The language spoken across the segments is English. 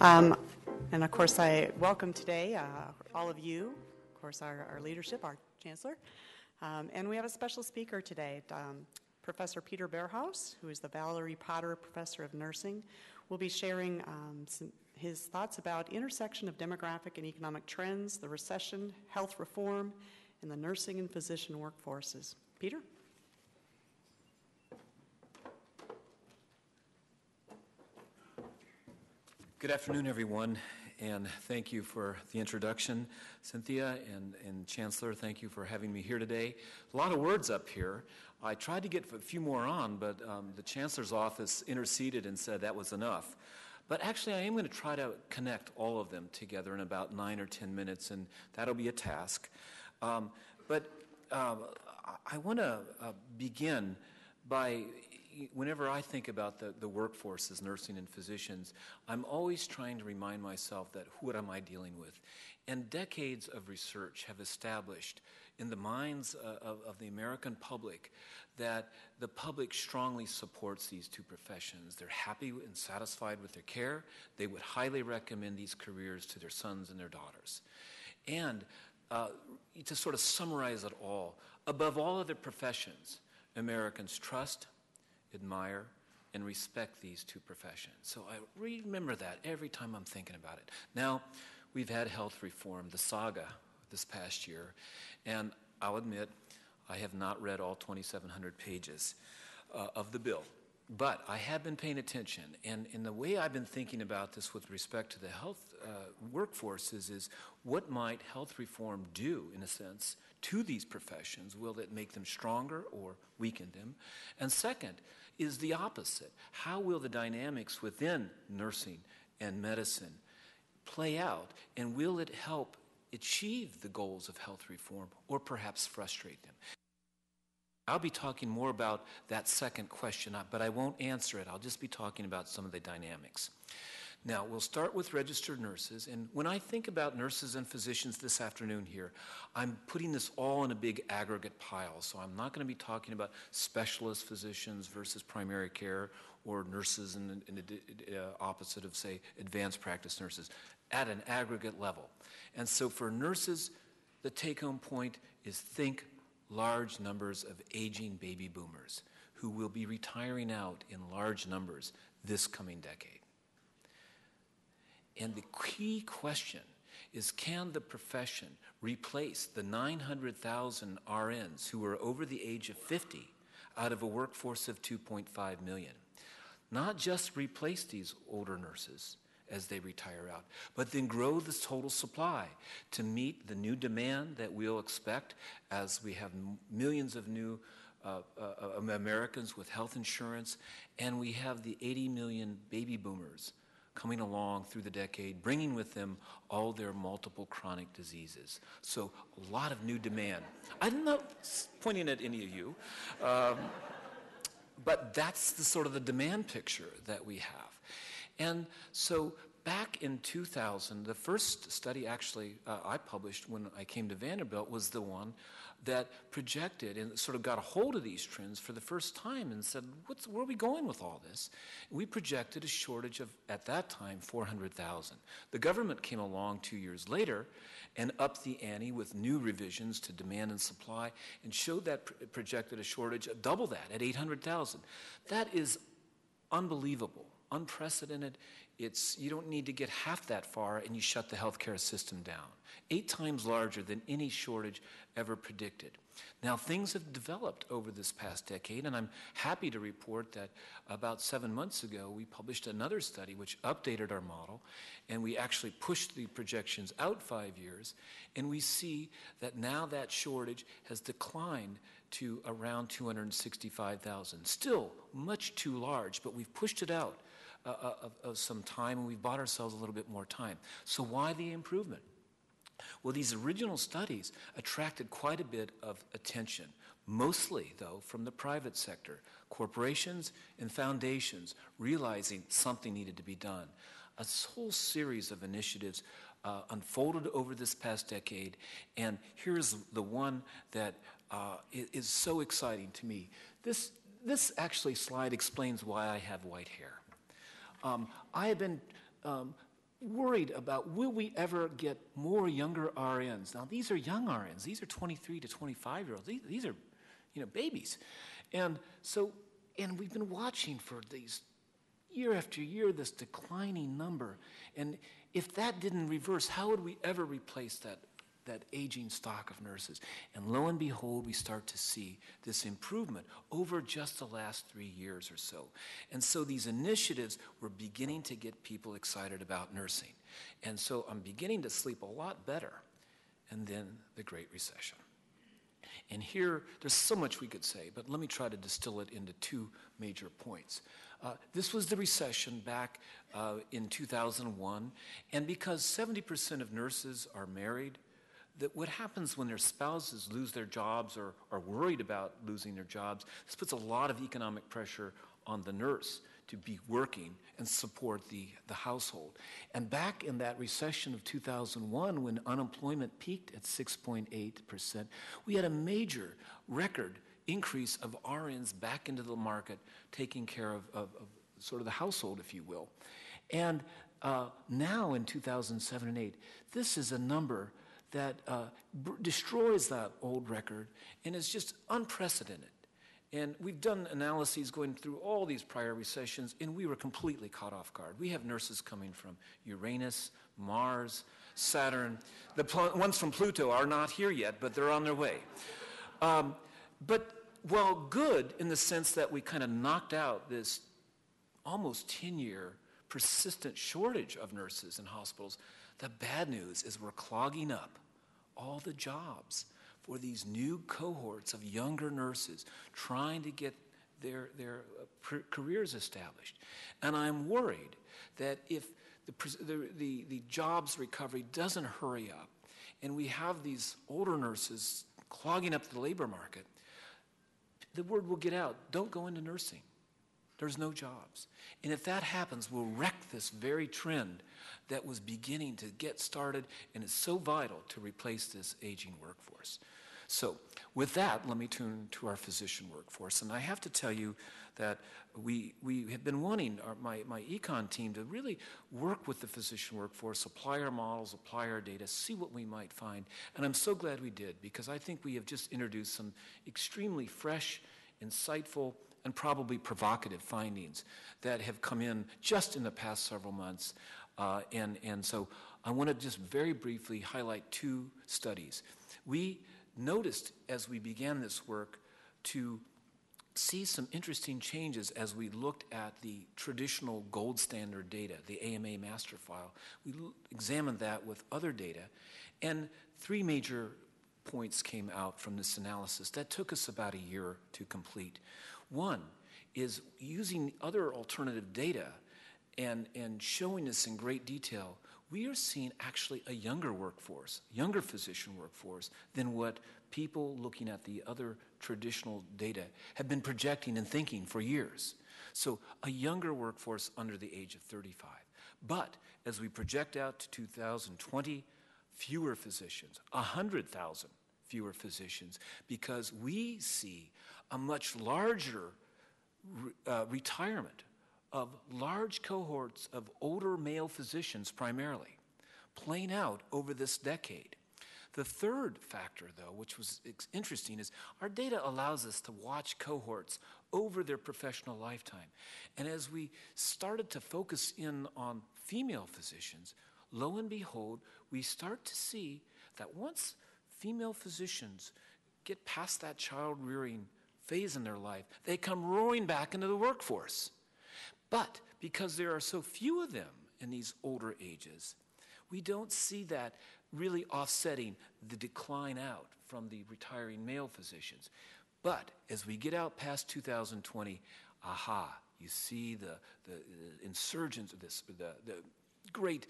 And of course, I welcome today all of you, of course, our leadership, our Chancellor. And we have a special speaker today, Professor Peter Bearhouse, who is the Valerie Potter Professor of Nursing, will be sharing his thoughts about intersection of demographic and economic trends, the recession, health reform, and the nursing and physician workforces. Peter? Good afternoon, everyone, and thank you for the introduction. Cynthia and Chancellor, thank you for having me here today. A lot of words up here. I tried to get a few more on, but the Chancellor's office interceded and said that was enough. But actually, I am going to try to connect all of them together in about 9 or 10 minutes, and that'll be a task. But I want to begin by, whenever I think about the workforce as nursing and physicians, I'm always trying to remind myself that what am I dealing with? And decades of research have established in the minds of the American public that the public strongly supports these two professions. They're happy and satisfied with their care. They would highly recommend these careers to their sons and their daughters. And to sort of summarize it all, above all other professions, Americans trust, admire, and respect these two professions. So I remember that every time I'm thinking about it. Now, we've had health reform, the saga, this past year, and I'll admit I have not read all 2,700 pages of the bill. But I have been paying attention, and in the way I've been thinking about this with respect to the health workforces is what might health reform do, in a sense, to these professions? Will it make them stronger or weaken them? And second is the opposite. How will the dynamics within nursing and medicine play out, and will it help achieve the goals of health reform or perhaps frustrate them? I'll be talking more about that second question, but I won't answer it. I'll just be talking about some of the dynamics. Now, we'll start with registered nurses, and when I think about nurses and physicians this afternoon here, I'm putting this all in a big aggregate pile, so I'm not going to be talking about specialist physicians versus primary care or nurses in the opposite of, say, advanced practice nurses, at an aggregate level. And so for nurses, the take-home point is think large numbers of aging baby boomers who will be retiring out in large numbers this coming decade. And the key question is, can the profession replace the 900,000 RNs who are over the age of 50 out of a workforce of 2.5 million? Not just replace these older nurses as they retire out, but then grow the total supply to meet the new demand that we'll expect as we have millions of new Americans with health insurance, and we have the 80 million baby boomers coming along through the decade, bringing with them all their multiple chronic diseases. So a lot of new demand. I'm not pointing at any of you, but that's the sort of the demand picture that we have. And so back in 2000, the first study actually I published when I came to Vanderbilt was the one that projected and sort of got a hold of these trends for the first time and said, where are we going with all this? We projected a shortage of, at that time, 400,000. The government came along 2 years later and upped the ante with new revisions to demand and supply and showed that projected a shortage of double that at 800,000. That is unbelievable, unprecedented. You don't need to get half that far and you shut the healthcare system down. 8 times larger than any shortage ever predicted. Now, things have developed over this past decade, and I'm happy to report that about 7 months ago, we published another study which updated our model, and we actually pushed the projections out 5 years, and we see that now that shortage has declined to around 265,000. Still much too large, but we've pushed it out of some time, and we've bought ourselves a little bit more time. So why the improvement? Well, these original studies attracted quite a bit of attention, mostly, though, from the private sector, corporations and foundations realizing something needed to be done. A whole series of initiatives unfolded over this past decade, and here's the one that is so exciting to me. This actually slide explains why I have white hair. I have been worried about, will we ever get more younger RNs? Now, these are young RNs. These are 23 to 25-year-olds. These are, babies. And we've been watching for these year after year, this declining number. And if that didn't reverse, how would we ever replace that aging stock of nurses? And lo and behold, we start to see this improvement over just the last 3 years or so. And so these initiatives were beginning to get people excited about nursing. And so I'm beginning to sleep a lot better. And then the Great Recession. And here, there's so much we could say, but let me try to distill it into 2 major points. This was the recession back in 2001, and because 70% of nurses are married, that what happens when their spouses lose their jobs or are worried about losing their jobs, this puts a lot of economic pressure on the nurse to be working and support the household. And back in that recession of 2001, when unemployment peaked at 6.8%, we had a major record increase of RNs back into the market, taking care of sort of the household, if you will. And now in 2007 and 8, this is a number that destroys that old record and is just unprecedented. And we've done analyses going through all these prior recessions, and we were completely caught off guard. We have nurses coming from Uranus, Mars, Saturn. The ones from Pluto are not here yet, but they're on their way. But while good in the sense that we kind of knocked out this almost 10-year persistent shortage of nurses in hospitals, the bad news is we're clogging up all the jobs for these new cohorts of younger nurses trying to get their careers established. And I'm worried that if the jobs recovery doesn't hurry up and we have these older nurses clogging up the labor market, the word will get out, don't go into nursing. There's no jobs. And if that happens, we'll wreck this very trend that was beginning to get started and is so vital to replace this aging workforce. So with that, let me turn to our physician workforce. And I have to tell you that we have been wanting my econ team to really work with the physician workforce, apply our models, apply our data, see what we might find. And I'm so glad we did, because I think we have just introduced some extremely fresh, insightful, and probably provocative findings that have come in just in the past several months. And so I want to just very briefly highlight 2 studies. We noticed as we began this work to see some interesting changes as we looked at the traditional gold standard data, the AMA master file. We examined that with other data, and 3 major points came out from this analysis that took us about a year to complete. One is using other alternative data and showing this in great detail. We are seeing actually a younger workforce, younger physician workforce, than what people looking at the other traditional data have been projecting and thinking for years. So a younger workforce under the age of 35. But as we project out to 2020, fewer physicians, 100,000 fewer physicians, because we see a much larger retirement of large cohorts of older male physicians primarily, playing out over this decade. The third factor, though, which was interesting, is our data allows us to watch cohorts over their professional lifetime. And as we started to focus in on female physicians, lo and behold, we start to see that once female physicians get past that child-rearing phase in their life, they come roaring back into the workforce. But because there are so few of them in these older ages, we don't see that really offsetting the decline out from the retiring male physicians. But as we get out past 2020, you see the insurgence of this, the great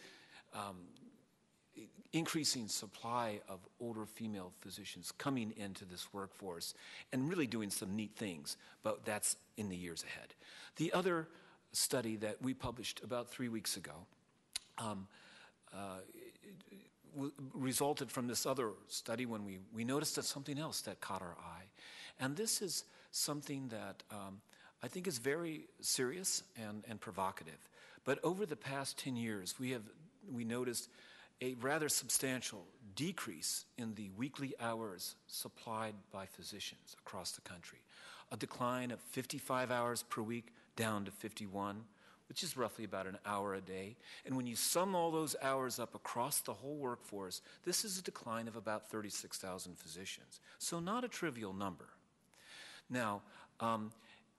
increasing supply of older female physicians coming into this workforce and really doing some neat things, but that's in the years ahead. The other study that we published about 3 weeks ago resulted from this other study when we noticed that something else that caught our eye. And this is something that I think is very serious and provocative. But over the past 10 years, we have we noticed a rather substantial decrease in the weekly hours supplied by physicians across the country. A decline of 55 hours per week down to 51, which is roughly about an hour a day. And when you sum all those hours up across the whole workforce, this is a decline of about 36,000 physicians. So not a trivial number. Now,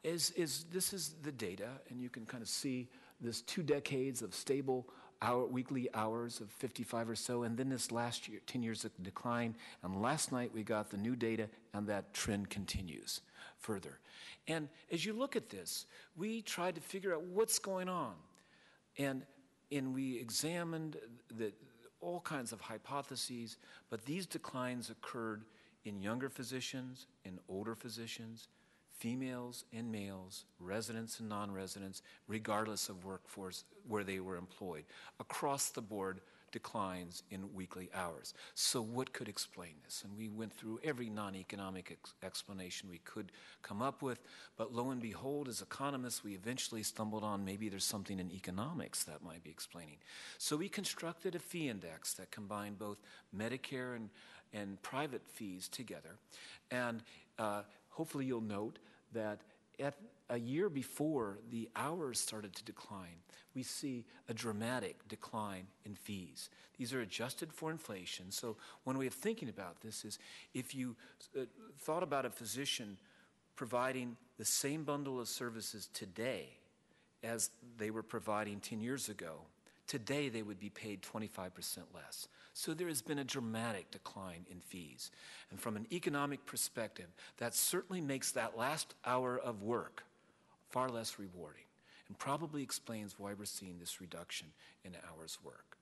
this is the data, and you can kind of see this 2 decades of stable weekly hours of 55 or so, and then this last year, 10 years of decline, and last night we got the new data, and that trend continues further. And as you look at this, we tried to figure out what's going on, and we examined all kinds of hypotheses, but these declines occurred in younger physicians, in older physicians, females and males, residents and non-residents, regardless of workforce where they were employed. Across the board, declines in weekly hours. So what could explain this? And we went through every non-economic explanation we could come up with, but lo and behold, as economists, we eventually stumbled on maybe there's something in economics that might be explaining. So we constructed a fee index that combined both Medicare and private fees together. And hopefully you'll note that at a year before the hours started to decline, we see a dramatic decline in fees. These are adjusted for inflation. So one way of thinking about this is if you thought about a physician providing the same bundle of services today as they were providing 10 years ago, today they would be paid 25% less. So there has been a dramatic decline in fees. And from an economic perspective, that certainly makes that last hour of work far less rewarding, and probably explains why we're seeing this reduction in hours work.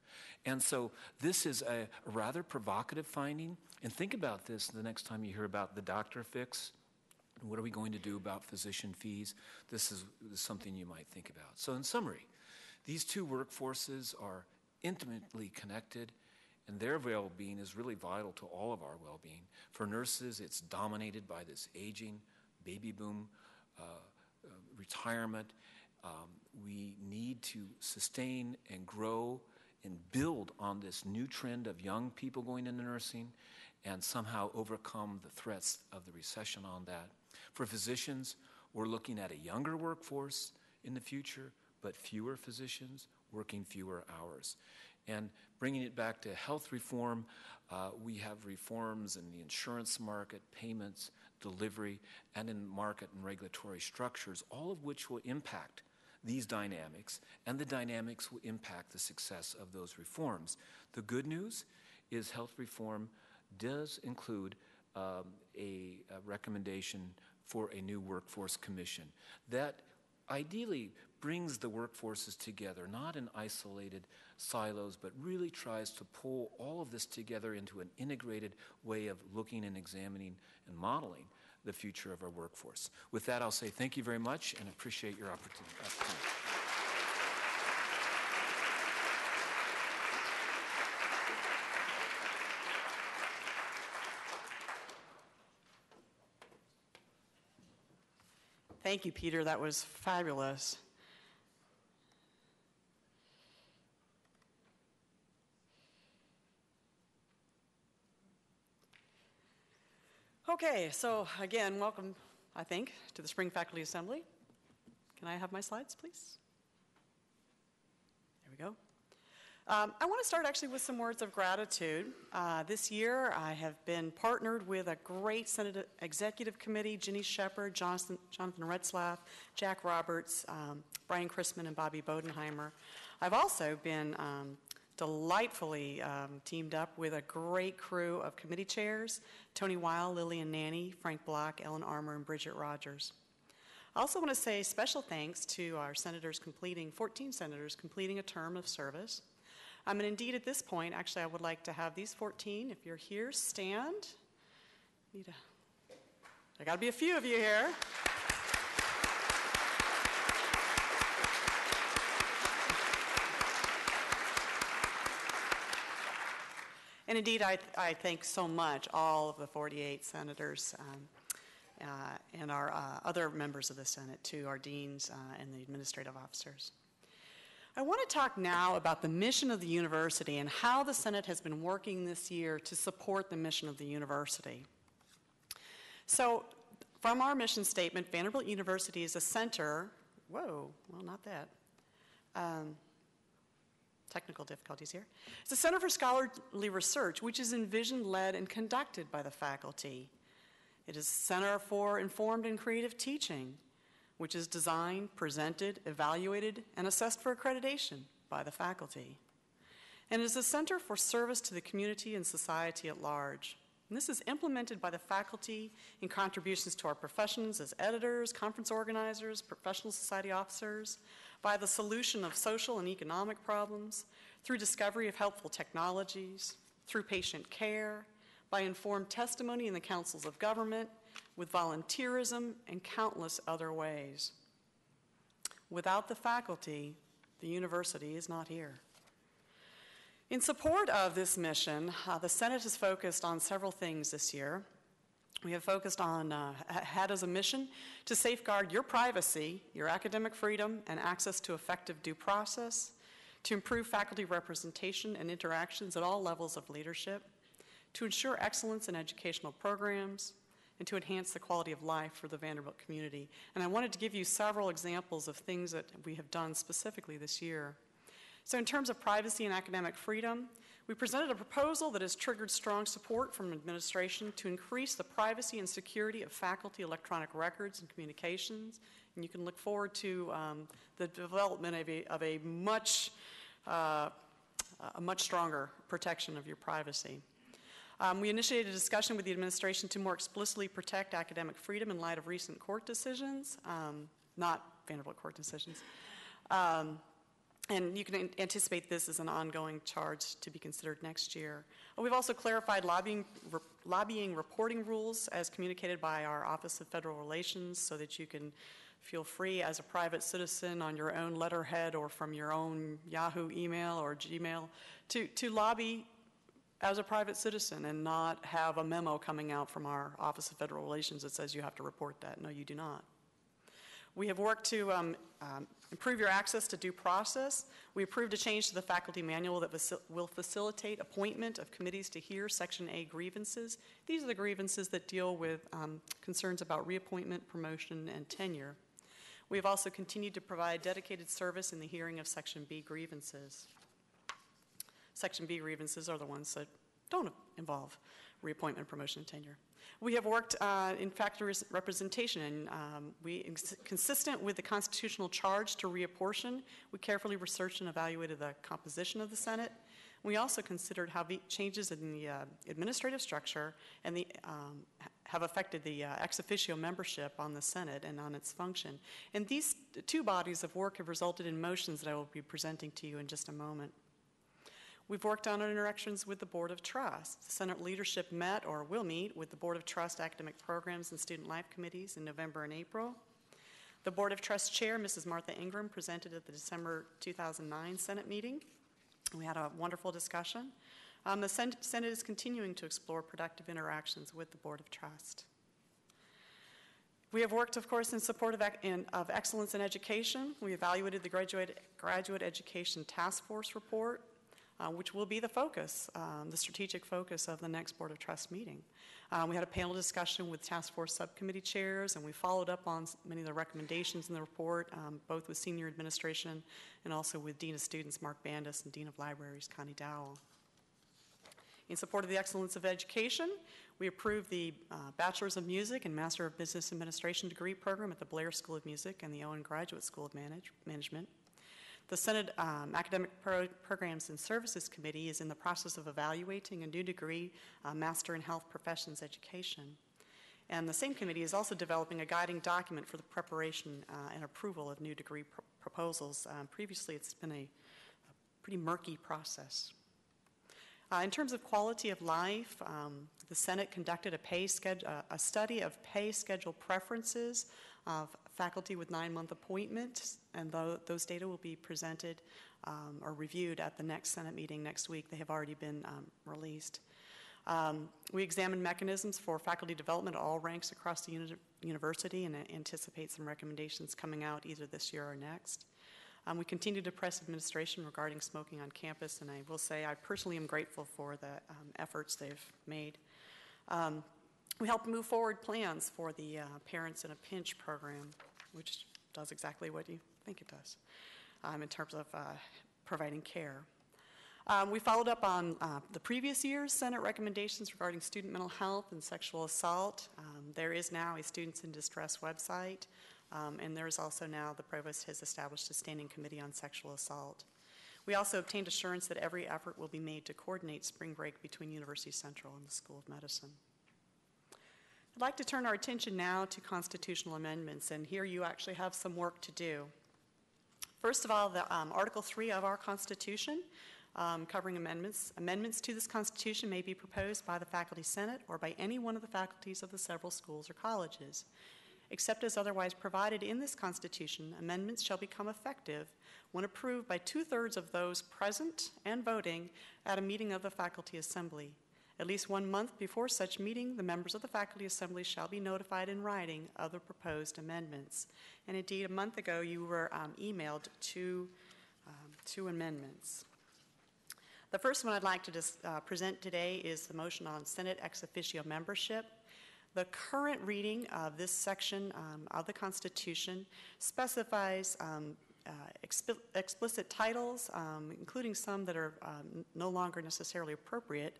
And so this is a rather provocative finding. And think about this the next time you hear about the doctor fix. What are we going to do about physician fees? This is something you might think about. So in summary, these two workforces are intimately connected, and their well-being is really vital to all of our well-being. For nurses, it's dominated by this aging baby boom retirement. We need to sustain and grow and build on this new trend of young people going into nursing and somehow overcome the threats of the recession on that. For physicians, we're looking at a younger workforce in the future, but fewer physicians working fewer hours. And bringing it back to health reform, we have reforms in the insurance market, payments, delivery, and in market and regulatory structures, all of which will impact these dynamics, and the dynamics will impact the success of those reforms. The good news is health reform does include a recommendation for a new workforce commission that ideally brings the workforces together, not in isolated silos, but really tries to pull all of this together into an integrated way of looking and examining and modeling the future of our workforce. With that, I'll say thank you very much and appreciate your opportunity. Thank you, Peter. That was fabulous. Okay, so again, welcome, I think, to the Spring Faculty Assembly. Can I have my slides, please? There we go. I want to start actually with some words of gratitude. This year, I have been partnered with a great Senate Executive Committee, Ginny Shepard, Jonathan Retzlaff, Jack Roberts, Brian Chrisman, and Bobby Bodenheimer. I've also been delightfully teamed up with a great crew of committee chairs, Tony Weil, Lillian Nanny, Frank Block, Ellen Armour, and Bridget Rogers. I also want to say special thanks to our 14 senators completing a term of service. And indeed, at this point, actually, I would like to have these 14, if you're here, stand. There got to be a few of you here. And indeed, I thank so much all of the 48 senators and our other members of the Senate, too, our deans and the administrative officers. I want to talk now about the mission of the university and how the Senate has been working this year to support the mission of the university. So, from our mission statement, Vanderbilt University is a center, not that. Technical difficulties here. It's a center for scholarly research, which is envisioned, led, and conducted by the faculty. It is a center for informed and creative teaching, which is designed, presented, evaluated, and assessed for accreditation by the faculty. And it is a center for service to the community and society at large. And this is implemented by the faculty in contributions to our professions as editors, conference organizers, professional society officers, by the solution of social and economic problems, through discovery of helpful technologies, through patient care, by informed testimony in the councils of government, with volunteerism, and countless other ways. Without the faculty, the university is not here. In support of this mission, the Senate has focused on several things this year. We have focused on, had as a mission to safeguard your privacy, your academic freedom, and access to effective due process, to improve faculty representation and interactions at all levels of leadership, to ensure excellence in educational programs, and to enhance the quality of life for the Vanderbilt community. And I wanted to give you several examples of things that we have done specifically this year. So in terms of privacy and academic freedom, we presented a proposal that has triggered strong support from administration to increase the privacy and security of faculty electronic records and communications. And you can look forward to the development of a much stronger protection of your privacy. We initiated a discussion with the administration to more explicitly protect academic freedom in light of recent court decisions, not Vanderbilt court decisions. And you can anticipate this as an ongoing charge to be considered next year. We've also clarified lobbying reporting rules as communicated by our Office of Federal Relations so that you can feel free as a private citizen on your own letterhead or from your own Yahoo email or Gmail to lobby as a private citizen and not have a memo coming out from our Office of Federal Relations that says you have to report that. No, you do not. We have worked to improve your access to due process. We approved a change to the faculty manual that will facilitate appointment of committees to hear Section A grievances. These are the grievances that deal with concerns about reappointment, promotion, and tenure. We have also continued to provide dedicated service in the hearing of Section B grievances. Section B grievances are the ones that don't involve reappointment, promotion, and tenure. We have worked in faculty representation, and consistent with the constitutional charge to reapportion, we carefully researched and evaluated the composition of the Senate. We also considered how changes in the administrative structure and have affected the ex officio membership on the Senate and on its function. And these two bodies of work have resulted in motions that I will be presenting to you in just a moment. We've worked on our interactions with the Board of Trust. The Senate leadership met or will meet with the Board of Trust academic programs and student life committees in November and April. The Board of Trust chair, Mrs. Martha Ingram, presented at the December 2009 Senate meeting. We had a wonderful discussion. The Senate is continuing to explore productive interactions with the Board of Trust. We have worked, of course, in support of excellence in education. We evaluated the Graduate Education Task Force report, which will be the focus, the strategic focus of the next Board of Trust meeting. We had a panel discussion with task force subcommittee chairs, and we followed up on many of the recommendations in the report, both with senior administration and also with Dean of Students Mark Bandus and Dean of Libraries Connie Dowell. In support of the excellence of education, we approved the Bachelor's of Music and Master of Business Administration degree program at the Blair School of Music and the Owen Graduate School of Management. The Senate Academic Programs and Services Committee is in the process of evaluating a new degree, Master in Health Professions Education. And the same committee is also developing a guiding document for the preparation and approval of new degree proposals. Previously, it's been a pretty murky process. In terms of quality of life, the Senate conducted a study of pay schedule preferences of faculty with 9-month appointments, and those data will be presented or reviewed at the next Senate meeting next week. They have already been released. We examined mechanisms for faculty development at all ranks across the university and anticipate some recommendations coming out either this year or next. We continue to press administration regarding smoking on campus, and I will say I personally am grateful for the efforts they've made. We helped move forward plans for the Parents in a Pinch program, which does exactly what you think it does in terms of providing care. We followed up on the previous year's Senate recommendations regarding student mental health and sexual assault. There is now a Students in Distress website, and there is also now the Provost has established a standing committee on sexual assault. We also obtained assurance that every effort will be made to coordinate spring break between University Central and the School of Medicine. I'd like to turn our attention now to constitutional amendments, and here you actually have some work to do. First of all, the Article 3 of our Constitution, covering amendments. Amendments to this Constitution may be proposed by the Faculty Senate or by any one of the faculties of the several schools or colleges. Except as otherwise provided in this Constitution, amendments shall become effective when approved by 2/3 of those present and voting at a meeting of the Faculty Assembly. At least 1 month before such meeting, the members of the Faculty Assembly shall be notified in writing of the proposed amendments. And indeed, a month ago, you were emailed two amendments. The first one I'd like to present today is the motion on Senate ex officio membership. The current reading of this section of the Constitution specifies explicit titles, including some that are no longer necessarily appropriate.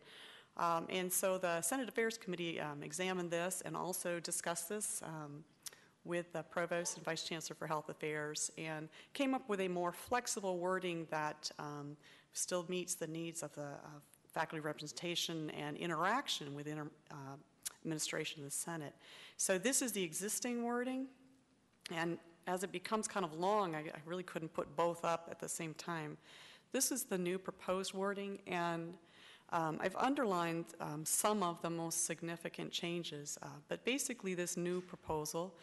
And so the Senate Affairs Committee examined this and also discussed this with the Provost and Vice Chancellor for Health Affairs and came up with a more flexible wording that still meets the needs of the faculty representation and interaction with administration of the Senate. So this is the existing wording, and as it becomes kind of long, I really couldn't put both up at the same time. This is the new proposed wording, and I've underlined some of the most significant changes, but basically this new proposal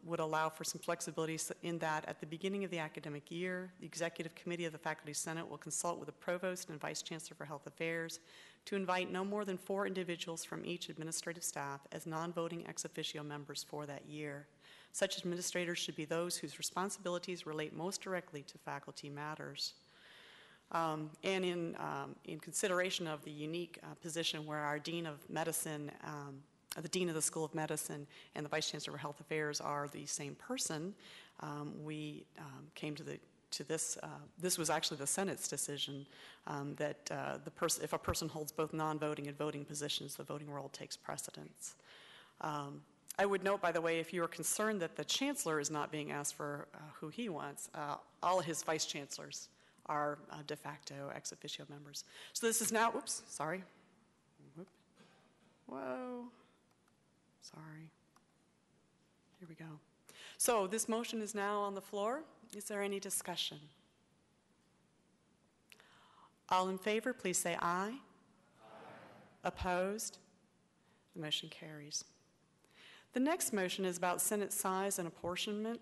would allow for some flexibility in that at the beginning of the academic year, the Executive Committee of the Faculty Senate will consult with the Provost and Vice Chancellor for Health Affairs to invite no more than 4 individuals from each administrative staff as non-voting ex officio members for that year. Such administrators should be those whose responsibilities relate most directly to faculty matters. And in consideration of the unique position where our Dean of Medicine, the Dean of the School of Medicine and the Vice Chancellor for Health Affairs are the same person, we came to this. This was actually the Senate's decision that if a person holds both non-voting and voting positions, the voting role takes precedence. I would note, by the way, if you are concerned that the Chancellor is not being asked for who he wants, all his Vice Chancellors are de facto ex officio members. So this is now, oops, sorry. Whoa, sorry. Here we go. So this motion is now on the floor. Is there any discussion? All in favor, please say aye. Aye. Opposed? The motion carries. The next motion is about Senate size and apportionment.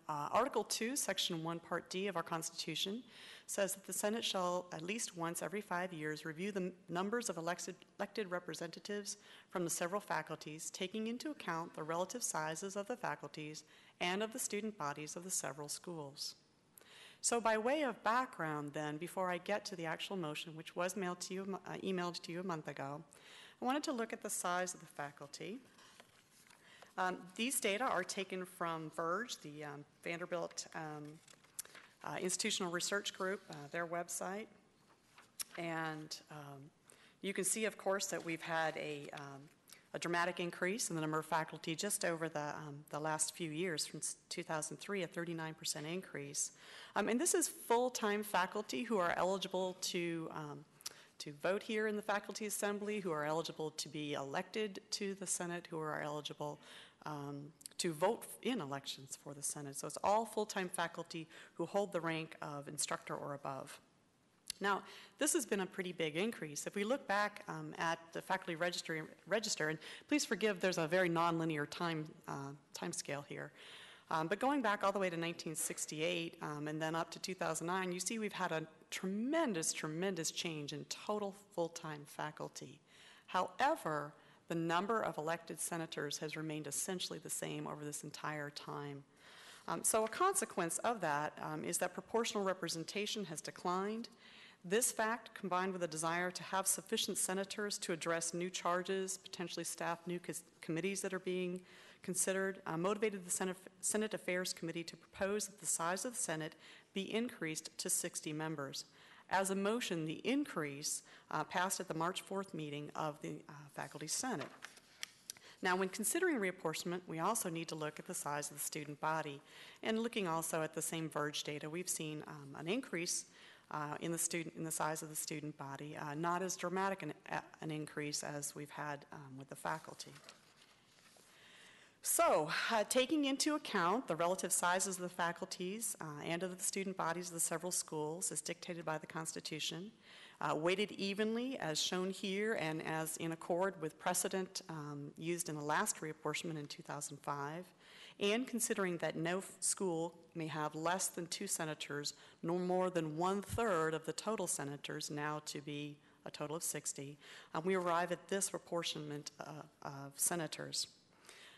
Article 2, Section 1, Part D of our Constitution says that the Senate shall at least once every 5 years review the numbers of elected representatives from the several faculties, taking into account the relative sizes of the faculties and of the student bodies of the several schools. So by way of background then, before I get to the actual motion, which was emailed to you a month ago, I wanted to look at the size of the faculty. These data are taken from Verge, the Vanderbilt Institutional Research Group, their website. And you can see, of course, that we've had a dramatic increase in the number of faculty just over the last few years. From 2003, a 39% increase. And this is full-time faculty who are eligible to vote here in the Faculty Assembly, who are eligible to be elected to the Senate, who are eligible to vote in elections for the Senate. So it's all full-time faculty who hold the rank of instructor or above. Now, this has been a pretty big increase. If we look back at the faculty register, and please forgive, there's a very nonlinear time scale here. But going back all the way to 1968 and then up to 2009, you see we've had a tremendous change in total full-time faculty. However, the number of elected senators has remained essentially the same over this entire time. So a consequence of that is that proportional representation has declined. This fact, combined with a desire to have sufficient senators to address new charges, potentially staff new committees that are being considered, motivated the Senate Affairs Committee to propose that the size of the Senate be increased to 60 members. As a motion, the increase passed at the March 4th meeting of the Faculty Senate. Now, when considering reapportionment, we also need to look at the size of the student body. And looking also at the same Verge data, we've seen an increase in the size of the student body, not as dramatic an increase as we've had with the faculty. So, taking into account the relative sizes of the faculties and of the student bodies of the several schools as dictated by the Constitution, weighted evenly as shown here and as in accord with precedent used in the last reapportionment in 2005, and considering that no school may have less than 2 senators, nor more than 1/3 of the total senators, now to be a total of 60, we arrive at this apportionment of senators.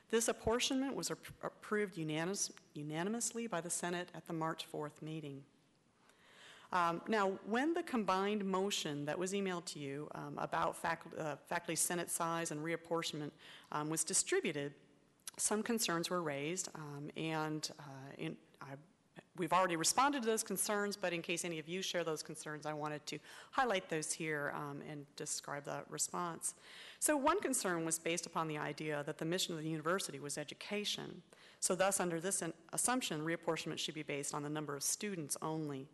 This apportionment was approved unanimously by the Senate at the March 4th meeting. Now, when the combined motion that was emailed to you about faculty Senate size and reapportionment was distributed, some concerns were raised, we've already responded to those concerns, but in case any of you share those concerns, I wanted to highlight those here and describe the response. So one concern was based upon the idea that the mission of the university was education. So thus, under this assumption, reapportionment should be based on the number of students only.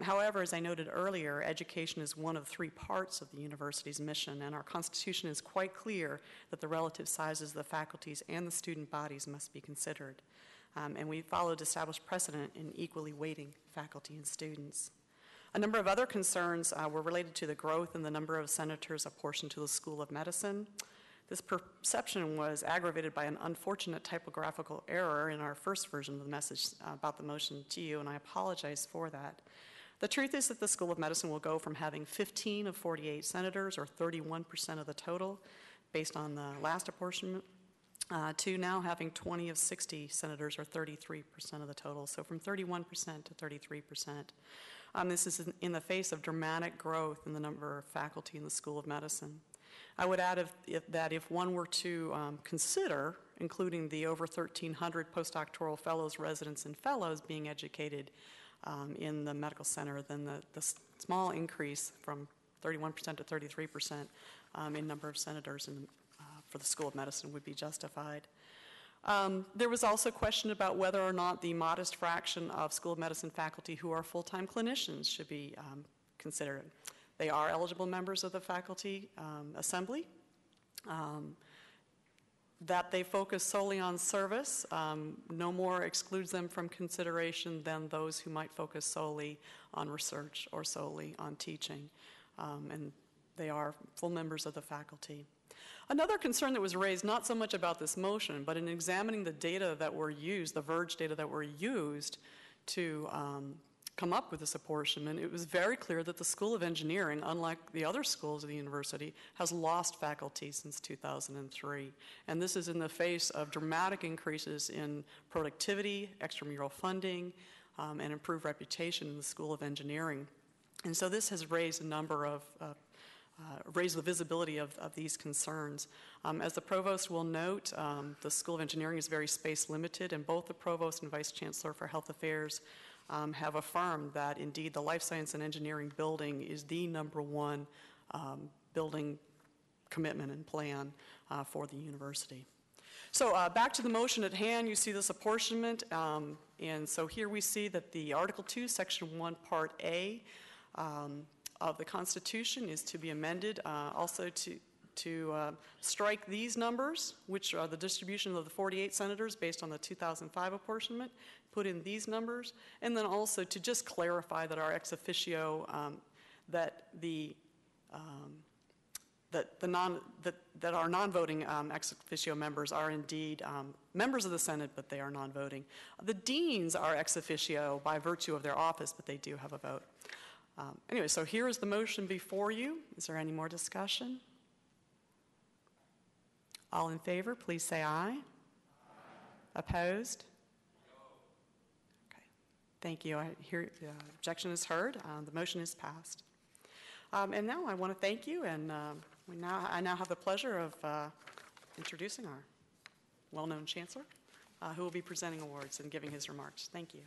However, as I noted earlier, education is one of 3 parts of the university's mission, and our Constitution is quite clear that the relative sizes of the faculties and the student bodies must be considered. And we followed established precedent in equally weighting faculty and students. A number of other concerns were related to the growth in the number of senators apportioned to the School of Medicine. This perception was aggravated by an unfortunate typographical error in our first version of the message about the motion to you, and I apologize for that. The truth is that the School of Medicine will go from having 15 of 48 senators, or 31% of the total, based on the last apportionment, to now having 20 of 60 senators, or 33% of the total, so from 31% to 33%. This is in the face of dramatic growth in the number of faculty in the School of Medicine. I would add that if one were to consider including the over 1,300 postdoctoral fellows, residents, and fellows being educated in the medical center, then the small increase from 31% to 33% in number of senators for the School of Medicine would be justified. There was also a question about whether or not the modest fraction of School of Medicine faculty who are full-time clinicians should be considered. They are eligible members of the faculty assembly. That they focus solely on service no more excludes them from consideration than those who might focus solely on research or solely on teaching. And they are full members of the faculty. Another concern that was raised, not so much about this motion, but in examining the data that were used, the Verge data that were used to come up with this apportionment, it was very clear that the School of Engineering, unlike the other schools of the university, has lost faculty since 2003. And this is in the face of dramatic increases in productivity, extramural funding, and improved reputation in the School of Engineering. And so this has raised a number of raise the visibility of these concerns. As the provost will note, the School of Engineering is very space limited, and both the provost and vice chancellor for health affairs have affirmed that indeed the life science and engineering building is the #1 building commitment and plan for the university. So back to the motion at hand, you see this apportionment, and so here we see that the Article 2, Section 1, Part A of the Constitution is to be amended also to strike these numbers, which are the distribution of the 48 senators based on the 2005 apportionment, put in these numbers, and then also to just clarify that our ex officio, that our non-voting ex officio members are indeed members of the Senate, but they are non-voting. The deans are ex officio by virtue of their office, but they do have a vote. Anyway, so here is the motion before you. Is there any more discussion? All in favor, please say aye. Opposed? Thank you. I hear the objection is heard. The motion is passed. And now I want to thank you, and I now have the pleasure of introducing our well-known Chancellor, who will be presenting awards and giving his remarks. Thank you.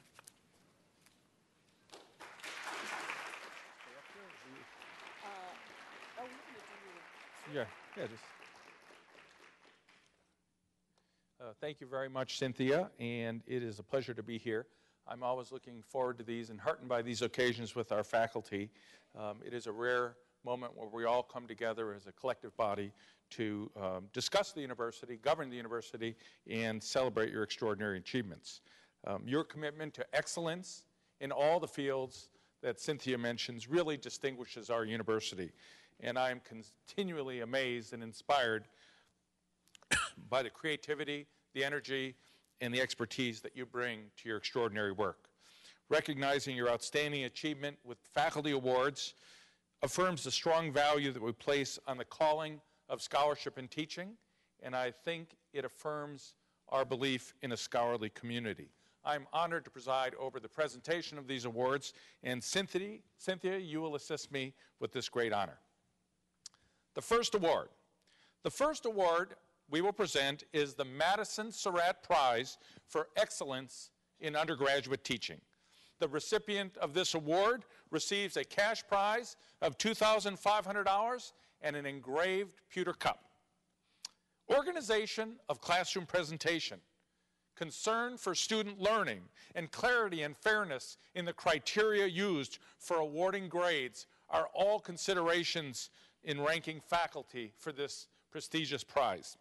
Thank you very much, Cynthia, and it is a pleasure to be here. I'm always looking forward to these and heartened by these occasions with our faculty. It is a rare moment where we all come together as a collective body to discuss the university, govern the university, and celebrate your extraordinary achievements. Your commitment to excellence in all the fields that Cynthia mentions really distinguishes our university, and I am continually amazed and inspired by the creativity, the energy, and the expertise that you bring to your extraordinary work. Recognizing your outstanding achievement with faculty awards affirms the strong value that we place on the calling of scholarship and teaching, and I think it affirms our belief in a scholarly community. I'm honored to preside over the presentation of these awards, and Cynthia, you will assist me with this great honor. The first award we will present is the Madison Surratt Prize for Excellence in Undergraduate Teaching. The recipient of this award receives a cash prize of $2,500 and an engraved pewter cup. Organization of classroom presentation, concern for student learning, and clarity and fairness in the criteria used for awarding grades are all considerations in ranking faculty for this prestigious prize.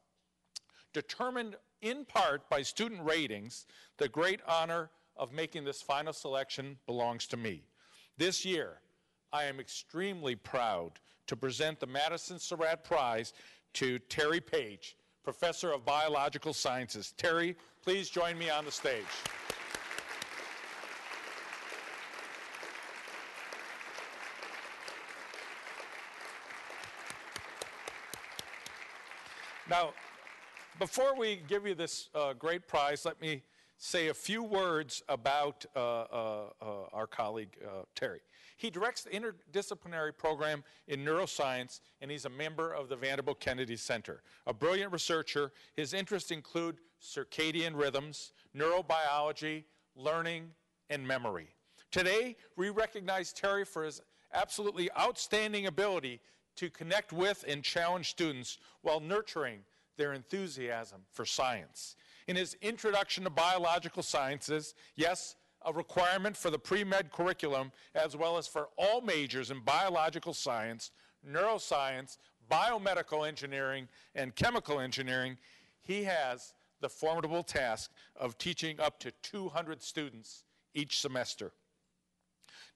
Determined in part by student ratings, the great honor of making this final selection belongs to me. This year, I am extremely proud to present the Madison Surratt Prize to Terry Page, Professor of Biological Sciences. Terry, please join me on the stage. Now, before we give you this great prize, let me say a few words about our colleague, Terry. He directs the interdisciplinary program in neuroscience, and he's a member of the Vanderbilt Kennedy Center. A brilliant researcher, his interests include circadian rhythms, neurobiology, learning, and memory. Today, we recognize Terry for his absolutely outstanding ability to connect with and challenge students while nurturing their enthusiasm for science. In his Introduction to Biological Sciences, yes, a requirement for the pre-med curriculum as well as for all majors in biological science, neuroscience, biomedical engineering, and chemical engineering, he has the formidable task of teaching up to 200 students each semester.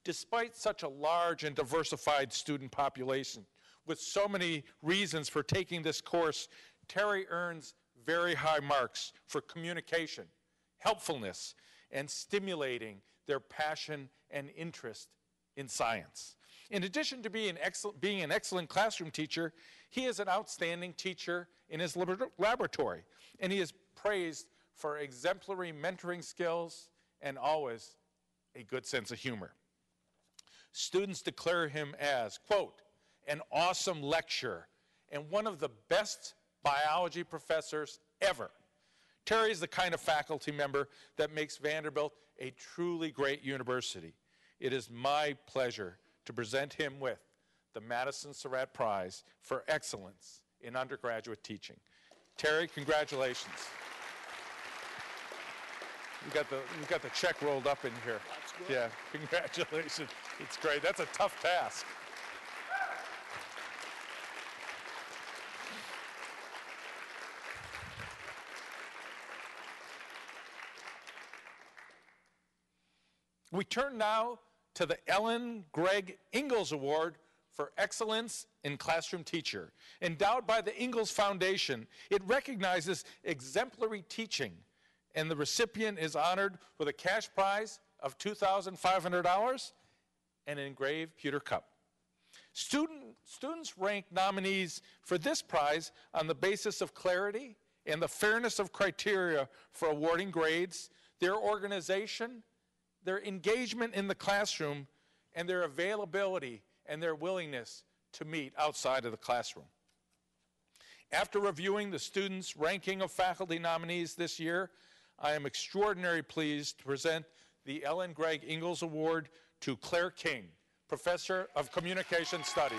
Despite such a large and diversified student population, with so many reasons for taking this course, Terry earns very high marks for communication, helpfulness, and stimulating their passion and interest in science. In addition to being an excellent classroom teacher, he is an outstanding teacher in his laboratory, and he is praised for exemplary mentoring skills and always a good sense of humor. Students declare him as, quote, an awesome lecturer and one of the best biology professors ever. Terry is the kind of faculty member that makes Vanderbilt a truly great university. It is my pleasure to present him with the Madison Surratt Prize for Excellence in Undergraduate Teaching. Terry, congratulations. We got the check rolled up in here. That's good. Yeah, congratulations. It's great. That's a tough task. We turn now to the Ellen Gregg Ingalls Award for Excellence in Classroom Teacher. Endowed by the Ingalls Foundation, it recognizes exemplary teaching, and the recipient is honored with a cash prize of $2,500 and an engraved pewter cup. Students rank nominees for this prize on the basis of clarity and the fairness of criteria for awarding grades, their organization, their engagement in the classroom, and their availability and their willingness to meet outside of the classroom. After reviewing the students' ranking of faculty nominees this year, I am extraordinarily pleased to present the Ellen Gregg Ingalls Award to Claire King, Professor of Communication Studies.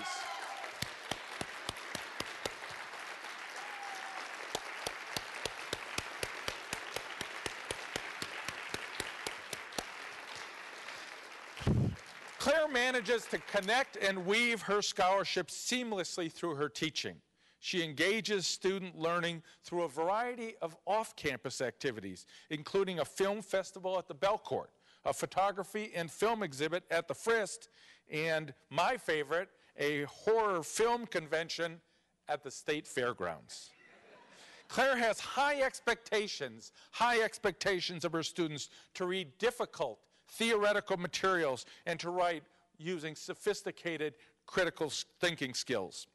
Claire manages to connect and weave her scholarship seamlessly through her teaching. She engages student learning through a variety of off-campus activities, including a film festival at the Belcourt, a photography and film exhibit at the Frist, and my favorite, a horror film convention at the State Fairgrounds. Claire has high expectations of her students to read difficult theoretical materials and to write using sophisticated critical thinking skills.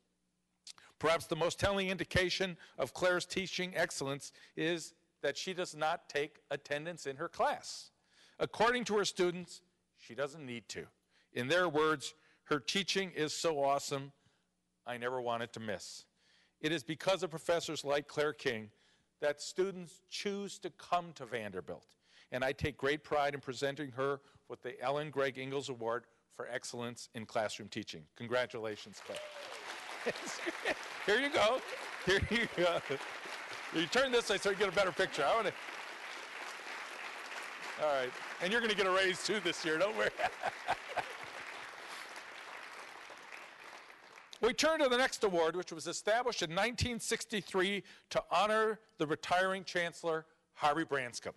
Perhaps the most telling indication of Claire's teaching excellence is that she does not take attendance in her class. According to her students, she doesn't need to. In their words, her teaching is so awesome, I never wanted to miss. It is because of professors like Claire King that students choose to come to Vanderbilt, and I take great pride in presenting her with the Ellen Gregg Ingalls Award for Excellence in Classroom Teaching. Congratulations, Claire. Here you go. Here you go. You turn this way so you get a better picture. All right. And you're going to get a raise too this year, don't worry. We turn to the next award, which was established in 1963 to honor the retiring Chancellor, Harvey Branscombe.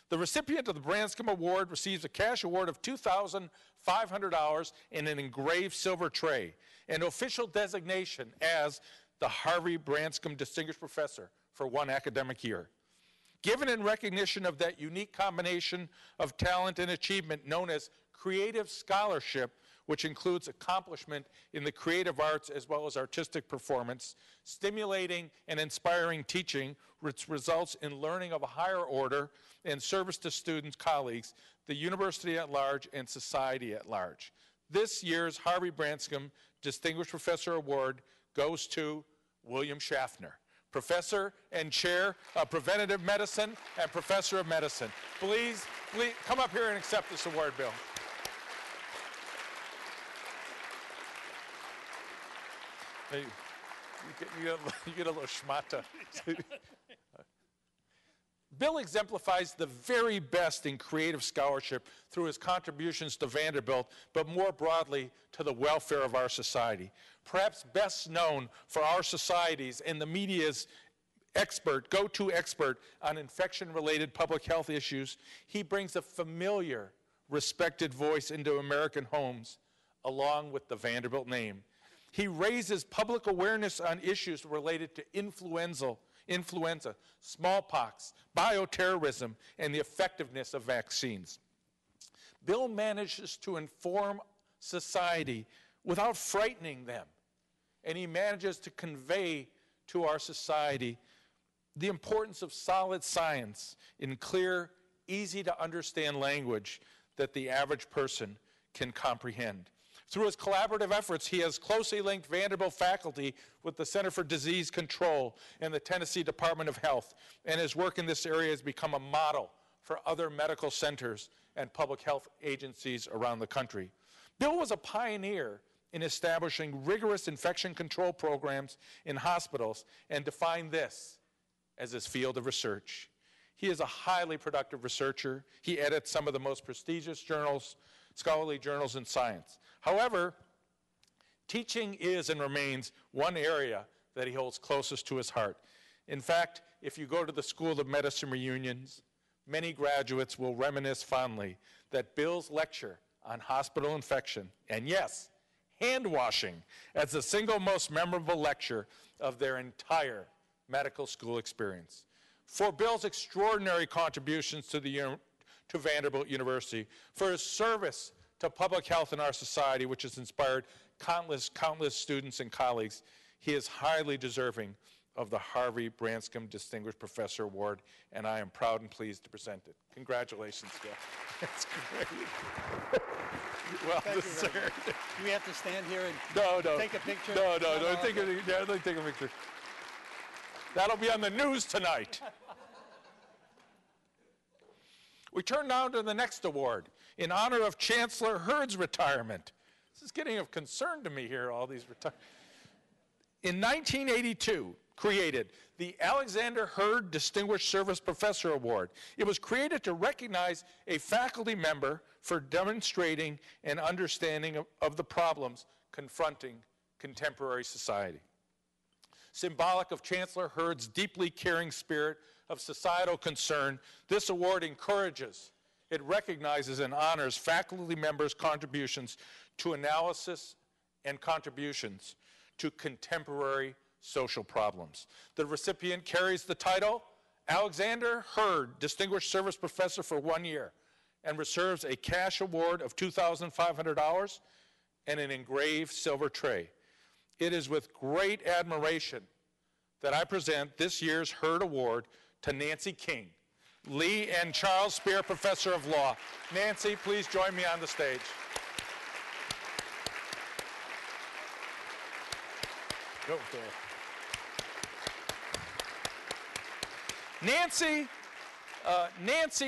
The recipient of the Branscombe Award receives a cash award of $2,500 in an engraved silver tray, and official designation as the Harvey Branscombe Distinguished Professor for one academic year. Given in recognition of that unique combination of talent and achievement known as creative scholarship, which includes accomplishment in the creative arts as well as artistic performance, stimulating and inspiring teaching, which results in learning of a higher order and service to students, colleagues, the university at large, and society at large. This year's Harvey Branscombe Distinguished Professor Award goes to William Schaffner, Professor and Chair of Preventative Medicine and Professor of Medicine. Please come up here and accept this award, Bill. Hey, you get a little schmata. Bill exemplifies the very best in creative scholarship through his contributions to Vanderbilt, but more broadly to the welfare of our society. Perhaps best known for our societies and the media's go-to expert on infection-related public health issues, he brings a familiar, respected voice into American homes, along with the Vanderbilt name. He raises public awareness on issues related to influenza, smallpox, bioterrorism, and the effectiveness of vaccines. Bill manages to inform society without frightening them, and he manages to convey to our society the importance of solid science in clear, easy-to-understand language that the average person can comprehend. Through his collaborative efforts, he has closely linked Vanderbilt faculty with the Center for Disease Control and the Tennessee Department of Health, and his work in this area has become a model for other medical centers and public health agencies around the country. Bill was a pioneer in establishing rigorous infection control programs in hospitals and defined this as his field of research. He is a highly productive researcher. He edits some of the most prestigious journals, scholarly journals in science. However, teaching is and remains one area that he holds closest to his heart. In fact, if you go to the School of Medicine reunions, many graduates will reminisce fondly that Bill's lecture on hospital infection, and yes, hand washing, as the single most memorable lecture of their entire medical school experience. For Bill's extraordinary contributions to Vanderbilt University, for his service to public health in our society, which has inspired countless students and colleagues, he is highly deserving of the Harvey Branscombe Distinguished Professor Award, and I am proud and pleased to present it. Congratulations, Jeff. That's great. Well deserved. Do we have to stand here and No. take a picture? No, don't take a picture. That'll be on the news tonight. We turn now to the next award in honor of Chancellor Hurd's retirement. This is getting of concern to me here, all these retirements. In 1982, created the Alexander Hurd Distinguished Service Professor Award. It was created to recognize a faculty member for demonstrating an understanding of the problems confronting contemporary society. Symbolic of Chancellor Hurd's deeply caring spirit of societal concern, this award encourages, it recognizes and honors faculty members' contributions to analysis and contributions to contemporary social problems. The recipient carries the title, Alexander Hurd, Distinguished Service Professor for 1 year, and receives a cash award of $2,500 and an engraved silver tray. It is with great admiration that I present this year's Hurd Award to Nancy King, Lee and Charles Spear Professor of Law. Nancy, please join me on the stage. Go there. Nancy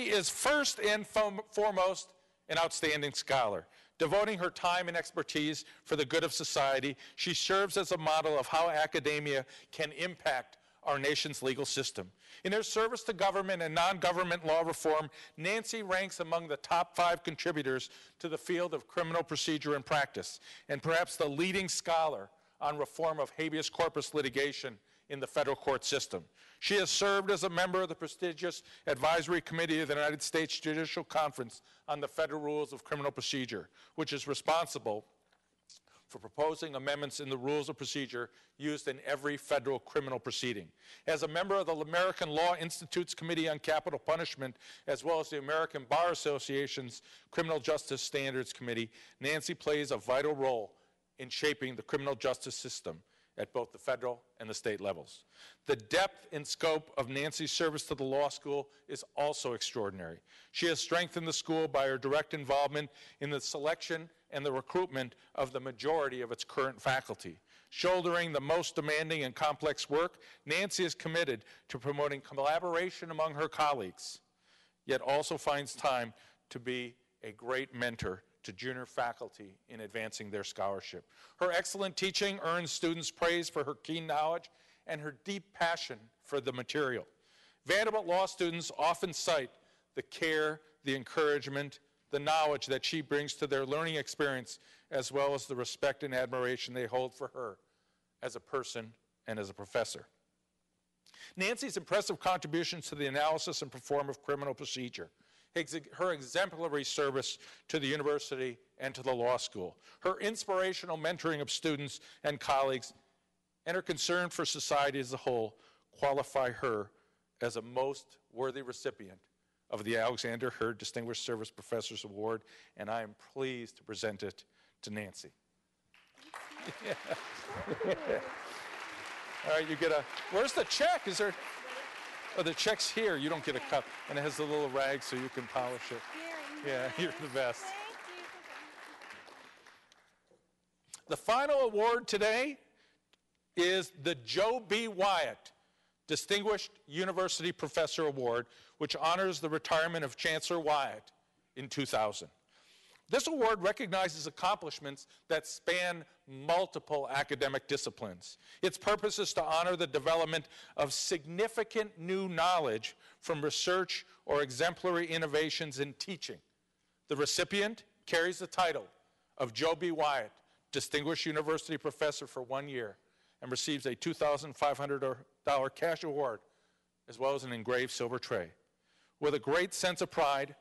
is first and foremost an outstanding scholar. Devoting her time and expertise for the good of society, she serves as a model of how academia can impact our nation's legal system. In her service to government and non-government law reform, Nancy ranks among the top 5 contributors to the field of criminal procedure and practice, and perhaps the leading scholar on reform of habeas corpus litigation in the federal court system. She has served as a member of the prestigious Advisory Committee of the United States Judicial Conference on the Federal Rules of Criminal Procedure, which is responsible for proposing amendments in the rules of procedure used in every federal criminal proceeding. As a member of the American Law Institute's Committee on Capital Punishment, as well as the American Bar Association's Criminal Justice Standards Committee, Nancy plays a vital role in shaping the criminal justice system at both the federal and the state levels. The depth and scope of Nancy's service to the law school is also extraordinary. She has strengthened the school by her direct involvement in the selection and the recruitment of the majority of its current faculty. Shouldering the most demanding and complex work, Nancy is committed to promoting collaboration among her colleagues, yet also finds time to be a great mentor to junior faculty in advancing their scholarship. Her excellent teaching earns students praise for her keen knowledge and her deep passion for the material. Vanderbilt law students often cite the care, the encouragement, the knowledge that she brings to their learning experience, as well as the respect and admiration they hold for her as a person and as a professor. Nancy's impressive contributions to the analysis and reform of criminal procedure, her exemplary service to the university and to the law school, her inspirational mentoring of students and colleagues, and her concern for society as a whole qualify her as a most worthy recipient of the Alexander Hurd Distinguished Service Professors Award, and I am pleased to present it to Nancy. Yeah. All right, you get a, where's the check? Is there? Oh, the check's here. You don't get a cup. And it has a little rag so you can polish it. Yeah, you're the best. The final award today is the Joe B. Wyatt Distinguished University Professor Award, which honors the retirement of Chancellor Wyatt in 2000. This award recognizes accomplishments that span multiple academic disciplines. Its purpose is to honor the development of significant new knowledge from research or exemplary innovations in teaching. The recipient carries the title of Joe B. Wyatt, Distinguished University Professor for 1 year, and receives a $2,500 cash award, as well as an engraved silver tray. With a great sense of pride,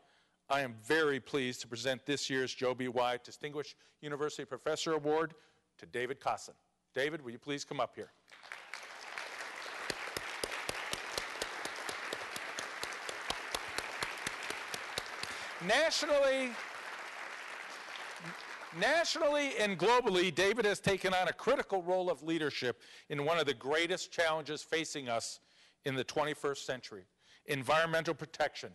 I am very pleased to present this year's Joe B. Wyatt Distinguished University Professor Award to David Cosson. David, will you please come up here? Nationally and globally, David has taken on a critical role of leadership in one of the greatest challenges facing us in the 21st century, environmental protection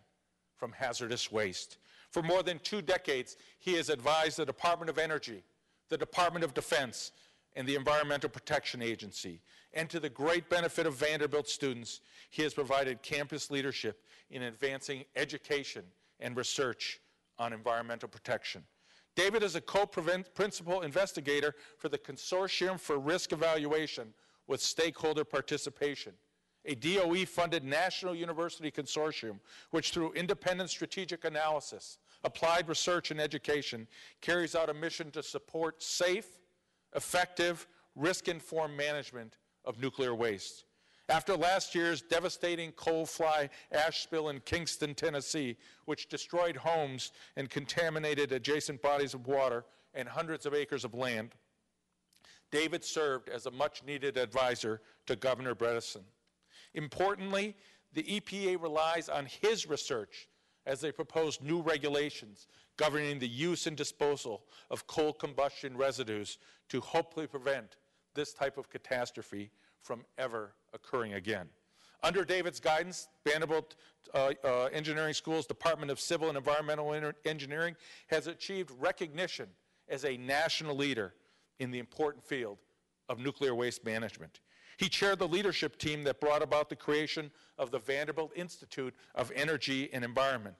from hazardous waste. For more than 2 decades, he has advised the Department of Energy, the Department of Defense, and the Environmental Protection Agency. And to the great benefit of Vanderbilt students, he has provided campus leadership in advancing education and research on environmental protection. David is a co-principal investigator for the Consortium for Risk Evaluation with Stakeholder Participation, a DOE-funded national university consortium which, through independent strategic analysis, applied research and education, carries out a mission to support safe, effective, risk-informed management of nuclear waste. After last year's devastating coal fly ash spill in Kingston, Tennessee, which destroyed homes and contaminated adjacent bodies of water and hundreds of acres of land, David served as a much-needed advisor to Governor Bredesen. Importantly, the EPA relies on his research as they propose new regulations governing the use and disposal of coal combustion residues to hopefully prevent this type of catastrophe from ever occurring again. Under David's guidance, Vanderbilt Engineering School's Department of Civil and Environmental Engineering has achieved recognition as a national leader in the important field of nuclear waste management. He chaired the leadership team that brought about the creation of the Vanderbilt Institute of Energy and Environment.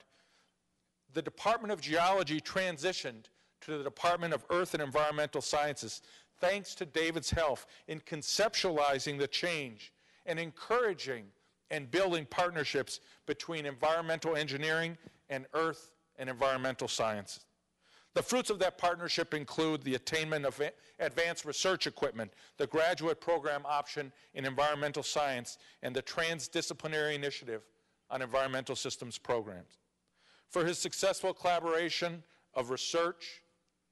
The Department of Geology transitioned to the Department of Earth and Environmental Sciences thanks to David's help in conceptualizing the change and encouraging and building partnerships between environmental engineering and earth and environmental sciences. The fruits of that partnership include the attainment of advanced research equipment, the graduate program option in environmental science, and the transdisciplinary initiative on environmental systems programs. For his successful collaboration of research,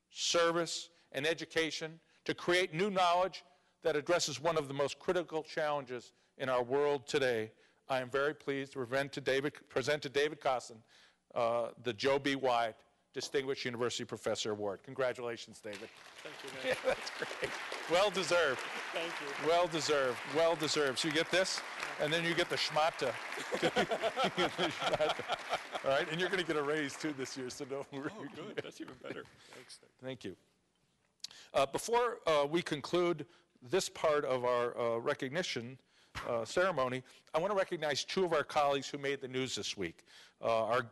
service, and education to create new knowledge that addresses one of the most critical challenges in our world today, I am very pleased to present to David Costin the Joe B. Wyatt Distinguished University Professor Award. Congratulations, David. Thank you, man. Yeah, that's great. Well deserved. Thank you. Well deserved. Well deserved. So you get this, and then you get the schmata. All right, and you're going to get a raise too this year, so don't worry. Oh, good. That's even better. Thanks. Thank you. Before we conclude this part of our recognition ceremony, I want to recognize 2 of our colleagues who made the news this week. Our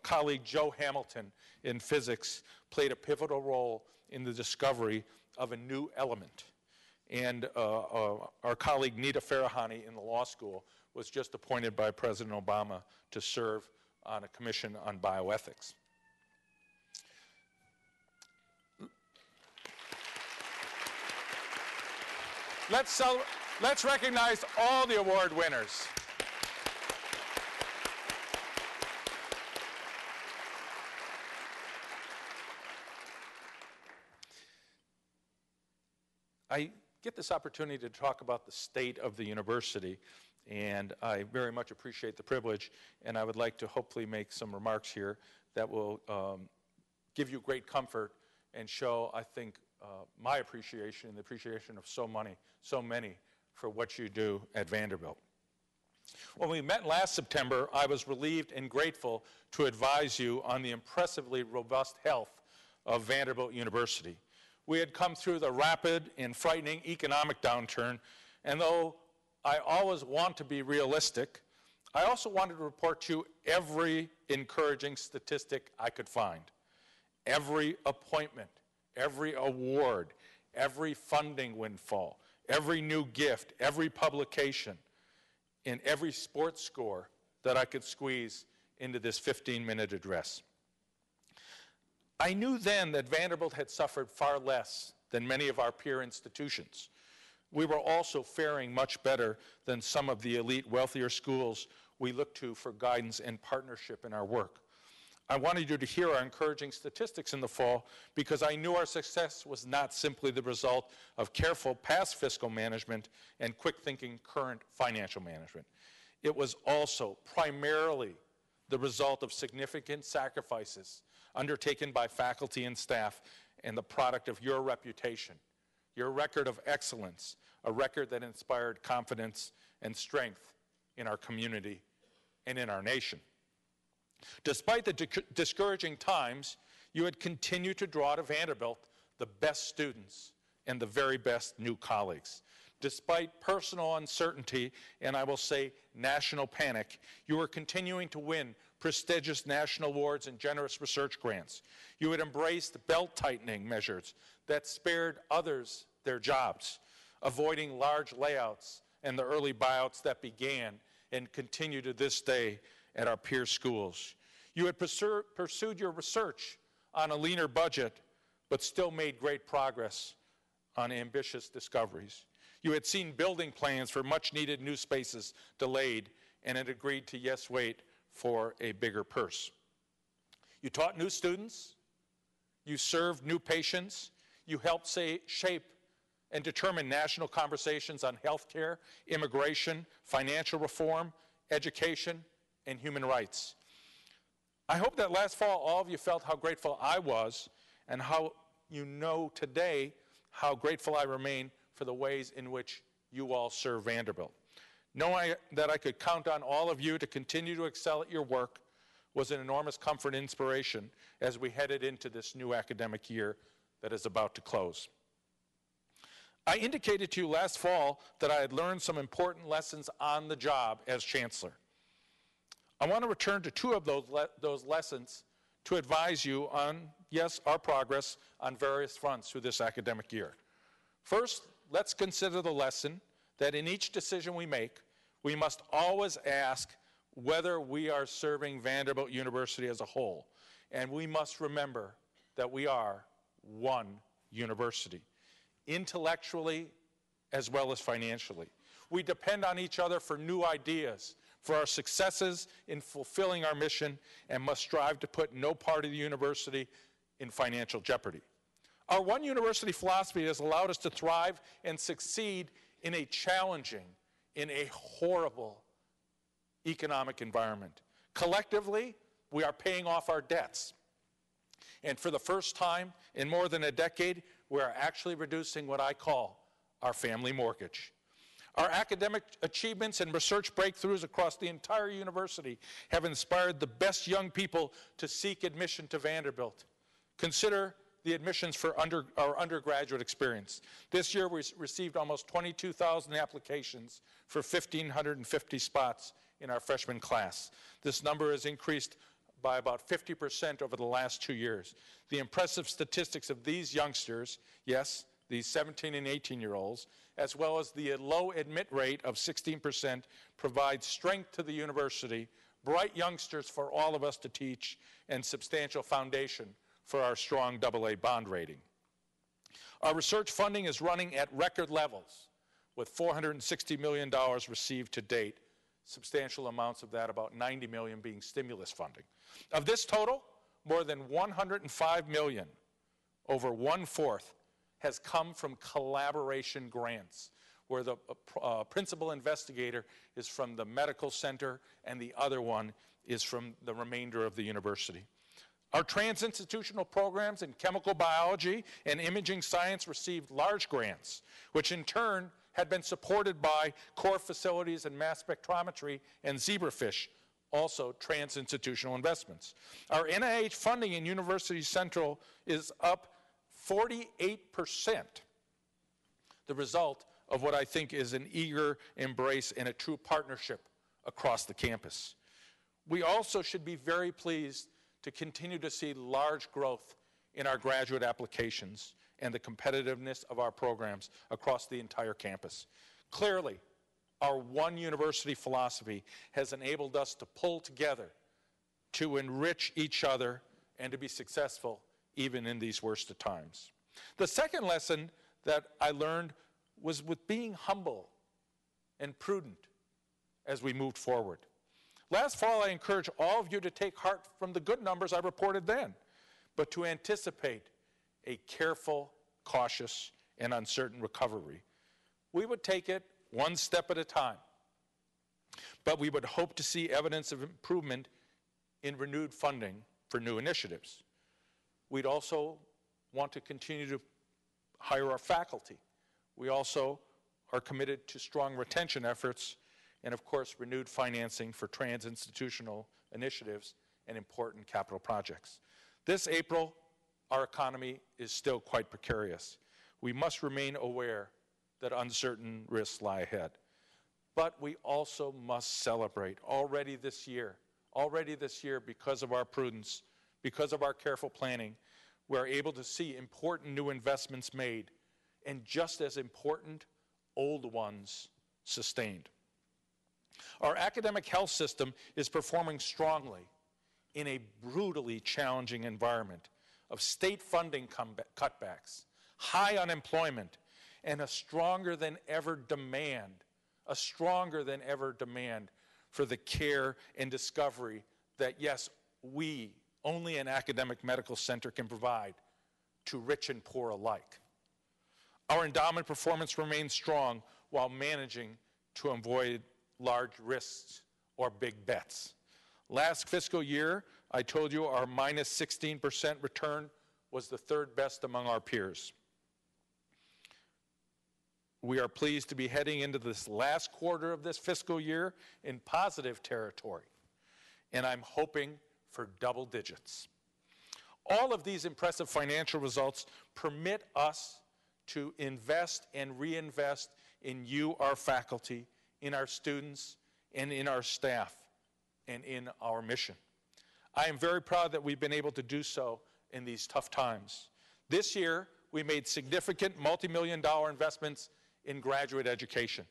colleague Joe Hamilton in physics played a pivotal role in the discovery of a new element. And our colleague Nita Farahani in the law school was just appointed by President Obama to serve on a commission on bioethics. Let's recognize all the award winners. I get this opportunity to talk about the state of the university, and I very much appreciate the privilege, and I would like to hopefully make some remarks here that will give you great comfort and show, I think, my appreciation and the appreciation of so many for what you do at Vanderbilt. When we met last September, I was relieved and grateful to advise you on the impressively robust health of Vanderbilt University. We had come through the rapid and frightening economic downturn, and though I always want to be realistic, I also wanted to report to you every encouraging statistic I could find. Every appointment, every award, every funding windfall, every new gift, every publication, and every sports score that I could squeeze into this 15-minute address. I knew then that Vanderbilt had suffered far less than many of our peer institutions. We were also faring much better than some of the elite, wealthier schools we look to for guidance and partnership in our work. I wanted you to hear our encouraging statistics in the fall because I knew our success was not simply the result of careful past fiscal management and quick-thinking current financial management. It was also primarily the result of significant sacrifices undertaken by faculty and staff and the product of your reputation, your record of excellence, a record that inspired confidence and strength in our community and in our nation. Despite the discouraging times, you had continued to draw to Vanderbilt the best students and the very best new colleagues. Despite personal uncertainty, and I will say national panic, you were continuing to win prestigious national awards and generous research grants. You had embraced belt-tightening measures that spared others their jobs, avoiding large layouts and the early buyouts that began and continue to this day at our peer schools. You had pursued your research on a leaner budget, but still made great progress on ambitious discoveries. You had seen building plans for much-needed new spaces delayed and had agreed to, yes, wait for a bigger purse. You taught new students, you served new patients, you helped shape and determine national conversations on healthcare, immigration, financial reform, education, and human rights. I hope that last fall all of you felt how grateful I was and how you know today how grateful I remain for the ways in which you all serve Vanderbilt. Knowing that I could count on all of you to continue to excel at your work was an enormous comfort and inspiration as we headed into this new academic year that is about to close. I indicated to you last fall that I had learned some important lessons on the job as chancellor. I want to return to two of those lessons to advise you on, yes, our progress on various fronts through this academic year. First, let's consider the lesson that in each decision we make, we must always ask whether we are serving Vanderbilt University as a whole. And we must remember that we are one university, intellectually as well as financially. We depend on each other for new ideas, for our successes in fulfilling our mission, and must strive to put no part of the university in financial jeopardy. Our one university philosophy has allowed us to thrive and succeed in a challenging, in a horrible economic environment. Collectively, we are paying off our debts. And for the first time in more than a decade, we are actually reducing what I call our family mortgage. Our academic achievements and research breakthroughs across the entire university have inspired the best young people to seek admission to Vanderbilt. Consider the admissions for our undergraduate experience. This year we received almost 22,000 applications for 1,550 spots in our freshman class. This number has increased by about 50% over the last 2 years. The impressive statistics of these youngsters, yes, these 17 and 18-year-olds, as well as the low admit rate of 16%, provide strength to the university, bright youngsters for all of us to teach, and substantial foundation for our strong AA bond rating. Our research funding is running at record levels, with $460 million received to date, substantial amounts of that, about $90 million, being stimulus funding. Of this total, more than $105 million, over 1/4, has come from collaboration grants, where the principal investigator is from the medical center and the other one is from the remainder of the university. Our trans-institutional programs in chemical biology and imaging science received large grants, which in turn had been supported by core facilities in mass spectrometry and zebrafish, also trans-institutional investments. Our NIH funding in University Central is up 48%, the result of what I think is an eager embrace and a true partnership across the campus. We also should be very pleased to continue to see large growth in our graduate applications and the competitiveness of our programs across the entire campus. Clearly, our one university philosophy has enabled us to pull together, to enrich each other, and to be successful even in these worst of times. The second lesson that I learned was with being humble and prudent as we moved forward. Last fall, I encouraged all of you to take heart from the good numbers I reported then, but to anticipate a careful, cautious, and uncertain recovery. We would take it one step at a time, but we would hope to see evidence of improvement in renewed funding for new initiatives. We'd also want to continue to hire our faculty. We also are committed to strong retention efforts and, of course, renewed financing for trans-institutional initiatives and important capital projects. This April, our economy is still quite precarious. We must remain aware that uncertain risks lie ahead. But we also must celebrate already this year, because of our prudence, because of our careful planning, we're able to see important new investments made, and just as important, old ones sustained. Our academic health system is performing strongly in a brutally challenging environment of state funding cutbacks, high unemployment, and a stronger than ever demand for the care and discovery that, yes, we, only an academic medical center, can provide to rich and poor alike. Our endowment performance remains strong while managing to avoid large risks or big bets. Last fiscal year, I told you our minus 16% return was the third best among our peers. We are pleased to be heading into this last quarter of this fiscal year in positive territory, and I'm hoping for double digits. All of these impressive financial results permit us to invest and reinvest in you, our faculty, in our students, and in our staff, and in our mission. I am very proud that we've been able to do so in these tough times. This year, we made significant multi-million-dollar investments in graduate education.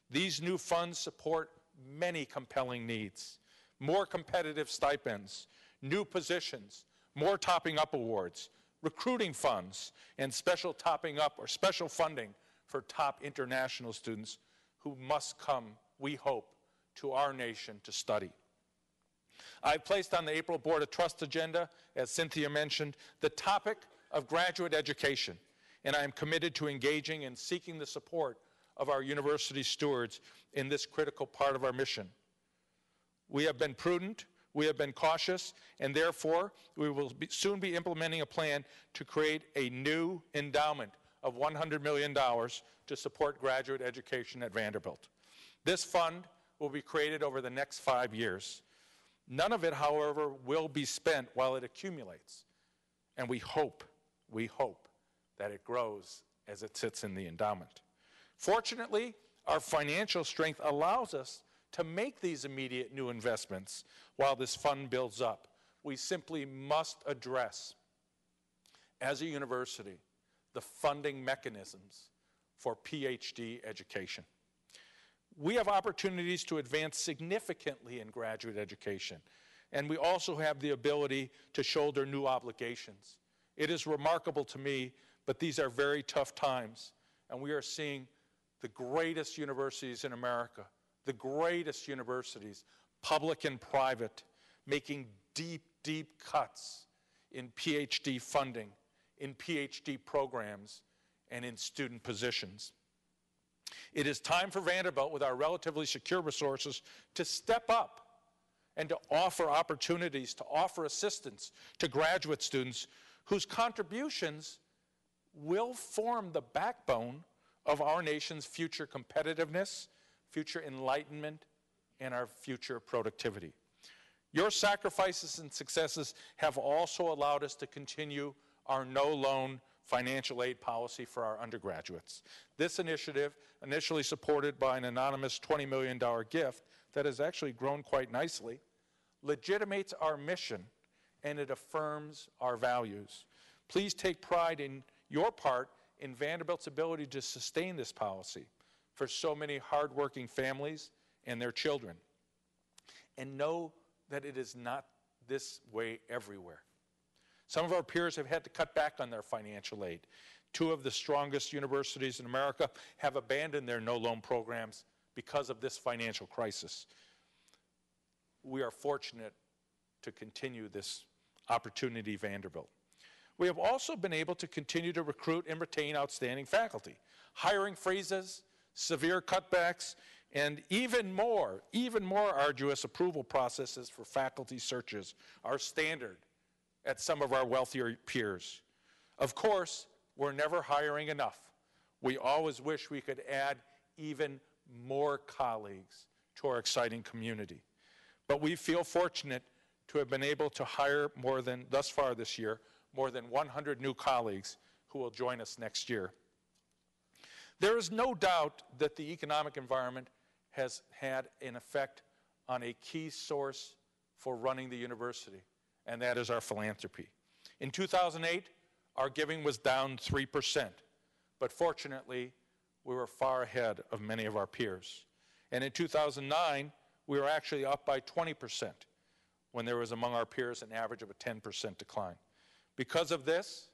These new funds support many compelling needs: more competitive stipends, new positions, more topping up awards, recruiting funds, and special topping up or special funding for top international students who must come, we hope, to our nation to study. I've placed on the April Board of Trust agenda, as Cynthia mentioned, the topic of graduate education, and I am committed to engaging and seeking the support of our university stewards in this critical part of our mission. We have been prudent, we have been cautious, and therefore we will soon be implementing a plan to create a new endowment of $100 million to support graduate education at Vanderbilt. This fund will be created over the next 5 years. None of it, however, will be spent while it accumulates, and we hope that it grows as it sits in the endowment. Fortunately, our financial strength allows us to make these immediate new investments while this fund builds up. We simply must address, as a university, the funding mechanisms for PhD education. We have opportunities to advance significantly in graduate education, and we also have the ability to shoulder new obligations. It is remarkable to me, but these are very tough times, and we are seeing the greatest universities in America, the greatest universities, public and private, making deep, deep cuts in PhD funding, in PhD programs, and in student positions. It is time for Vanderbilt, with our relatively secure resources, to step up and to offer opportunities, to offer assistance to graduate students whose contributions will form the backbone of our nation's future competitiveness, future enlightenment, and our future productivity. Your sacrifices and successes have also allowed us to continue our no-loan financial aid policy for our undergraduates. This initiative, initially supported by an anonymous $20 million gift that has actually grown quite nicely, legitimates our mission and it affirms our values. Please take pride in your part in Vanderbilt's ability to sustain this policy for so many hardworking families and their children. And know that it is not this way everywhere. Some of our peers have had to cut back on their financial aid. Two of the strongest universities in America have abandoned their no-loan programs because of this financial crisis. We are fortunate to continue this opportunity, Vanderbilt. We have also been able to continue to recruit and retain outstanding faculty. Hiring freezes, severe cutbacks, and even more arduous approval processes for faculty searches are standard at some of our wealthier peers. Of course, we're never hiring enough. We always wish we could add even more colleagues to our exciting community. But we feel fortunate to have been able to hire thus far this year, more than 100 new colleagues who will join us next year. There is no doubt that the economic environment has had an effect on a key source for running the university, and that is our philanthropy. In 2008, our giving was down 3%, but fortunately, we were far ahead of many of our peers. And in 2009, we were actually up by 20%, when there was among our peers an average of a 10% decline. Because of this,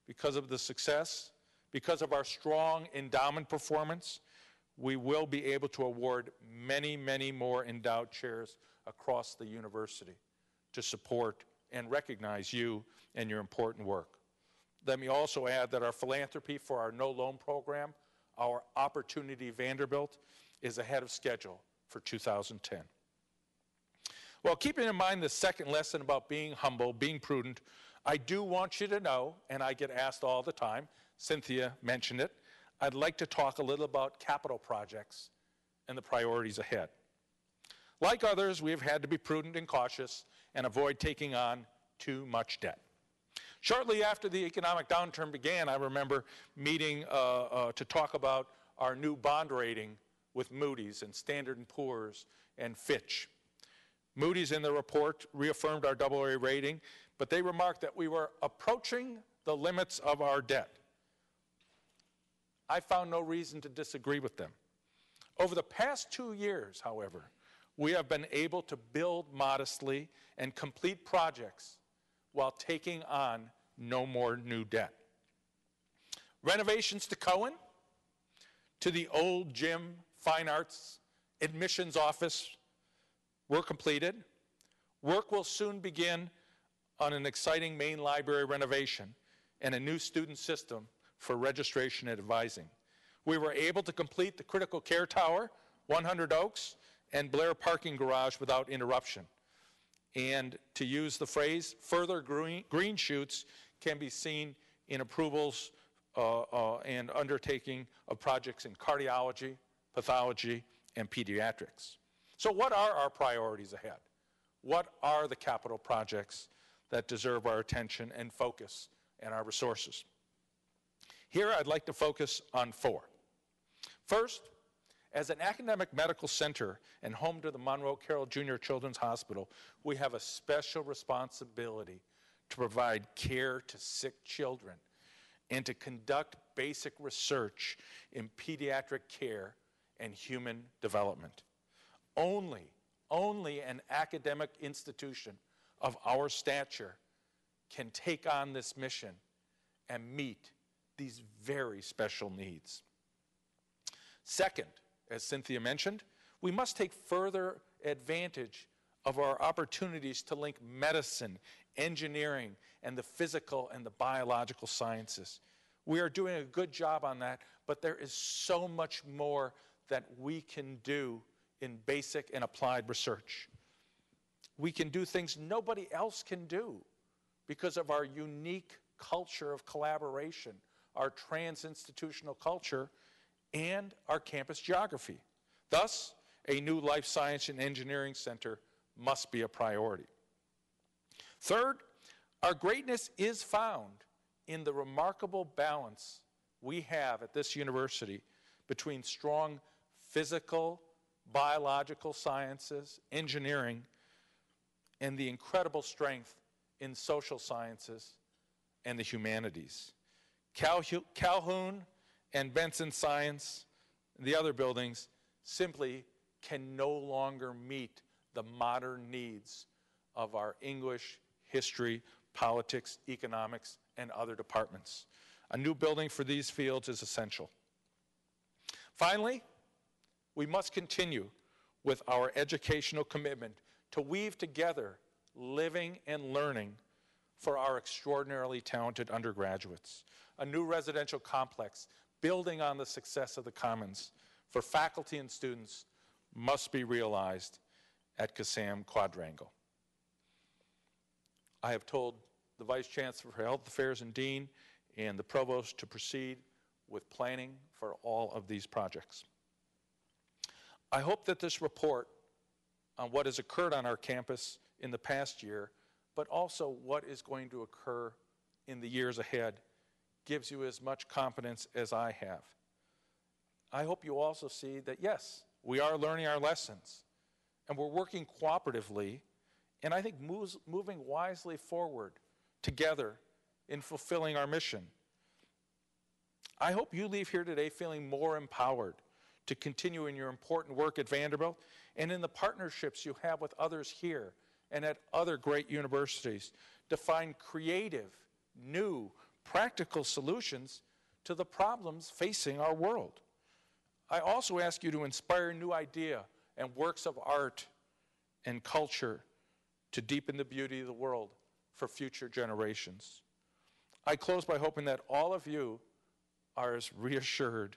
because of the success, because of our strong endowment performance, we will be able to award many, many more endowed chairs across the university to support and recognize you and your important work. Let me also add that our philanthropy for our no loan program, our Opportunity Vanderbilt, is ahead of schedule for 2010. Well, keeping in mind the second lesson about being humble, being prudent, I do want you to know, and I get asked all the time, Cynthia mentioned it, I'd like to talk a little about capital projects and the priorities ahead. Like others, we have had to be prudent and cautious and avoid taking on too much debt. Shortly after the economic downturn began, I remember meeting to talk about our new bond rating with Moody's and Standard & Poor's and Fitch. Moody's in the report reaffirmed our AA rating, but they remarked that we were approaching the limits of our debt. I found no reason to disagree with them. Over the past 2 years, however, we have been able to build modestly and complete projects while taking on no more new debt. Renovations to Cohen, to the old gym, fine arts, admissions office were completed. Work will soon begin on an exciting main library renovation and a new student system for registration and advising. We were able to complete the critical care tower, 100 Oaks, and Blair parking garage without interruption. And to use the phrase, further green shoots can be seen in approvals and undertaking of projects in cardiology, pathology, and pediatrics. So what are our priorities ahead? What are the capital projects that deserve our attention and focus and our resources? Here I'd like to focus on 4. First, as an academic medical center and home to the Monroe Carroll Jr. Children's Hospital, we have a special responsibility to provide care to sick children and to conduct basic research in pediatric care and human development. Only an academic institution of our stature can take on this mission and meet these very special needs. Second, as Cynthia mentioned, we must take further advantage of our opportunities to link medicine, engineering, and the physical and the biological sciences. We are doing a good job on that, but there is so much more that we can do in basic and applied research. We can do things nobody else can do because of our unique culture of collaboration, our trans-institutional culture, and our campus geography. Thus, a new life science and engineering center must be a priority. Third, our greatness is found in the remarkable balance we have at this university between strong physical, biological sciences, engineering, and the incredible strength in social sciences and the humanities. Calhoun and Benson Science, and the other buildings, simply can no longer meet the modern needs of our English, history, politics, economics, and other departments. A new building for these fields is essential. Finally, we must continue with our educational commitment to weave together living and learning for our extraordinarily talented undergraduates. A new residential complex building on the success of the Commons for faculty and students must be realized at Kassam Quadrangle. I have told the Vice Chancellor for Health Affairs and Dean and the provost to proceed with planning for all of these projects. I hope that this report on what has occurred on our campus in the past year, but also what is going to occur in the years ahead, gives you as much confidence as I have. I hope you also see that, yes, we are learning our lessons, and we're working cooperatively, and I think moving wisely forward together in fulfilling our mission. I hope you leave here today feeling more empowered to continue in your important work at Vanderbilt and in the partnerships you have with others here and at other great universities to find creative, new, practical solutions to the problems facing our world. I also ask you to inspire new idea and works of art and culture to deepen the beauty of the world for future generations. I close by hoping that all of you are as reassured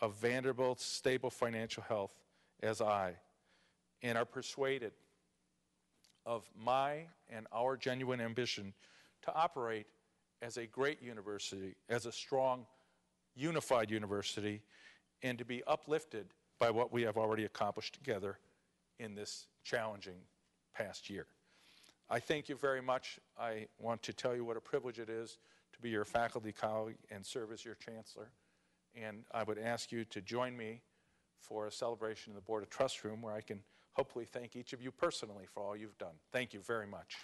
of Vanderbilt's stable financial health as I, and are persuaded of my and our genuine ambition to operate as a great university, as a strong, unified university, and to be uplifted by what we have already accomplished together in this challenging past year. I thank you very much. I want to tell you what a privilege it is to be your faculty colleague and serve as your chancellor. And I would ask you to join me for a celebration in the Board of Trust room where I can hopefully thank each of you personally for all you've done. Thank you very much.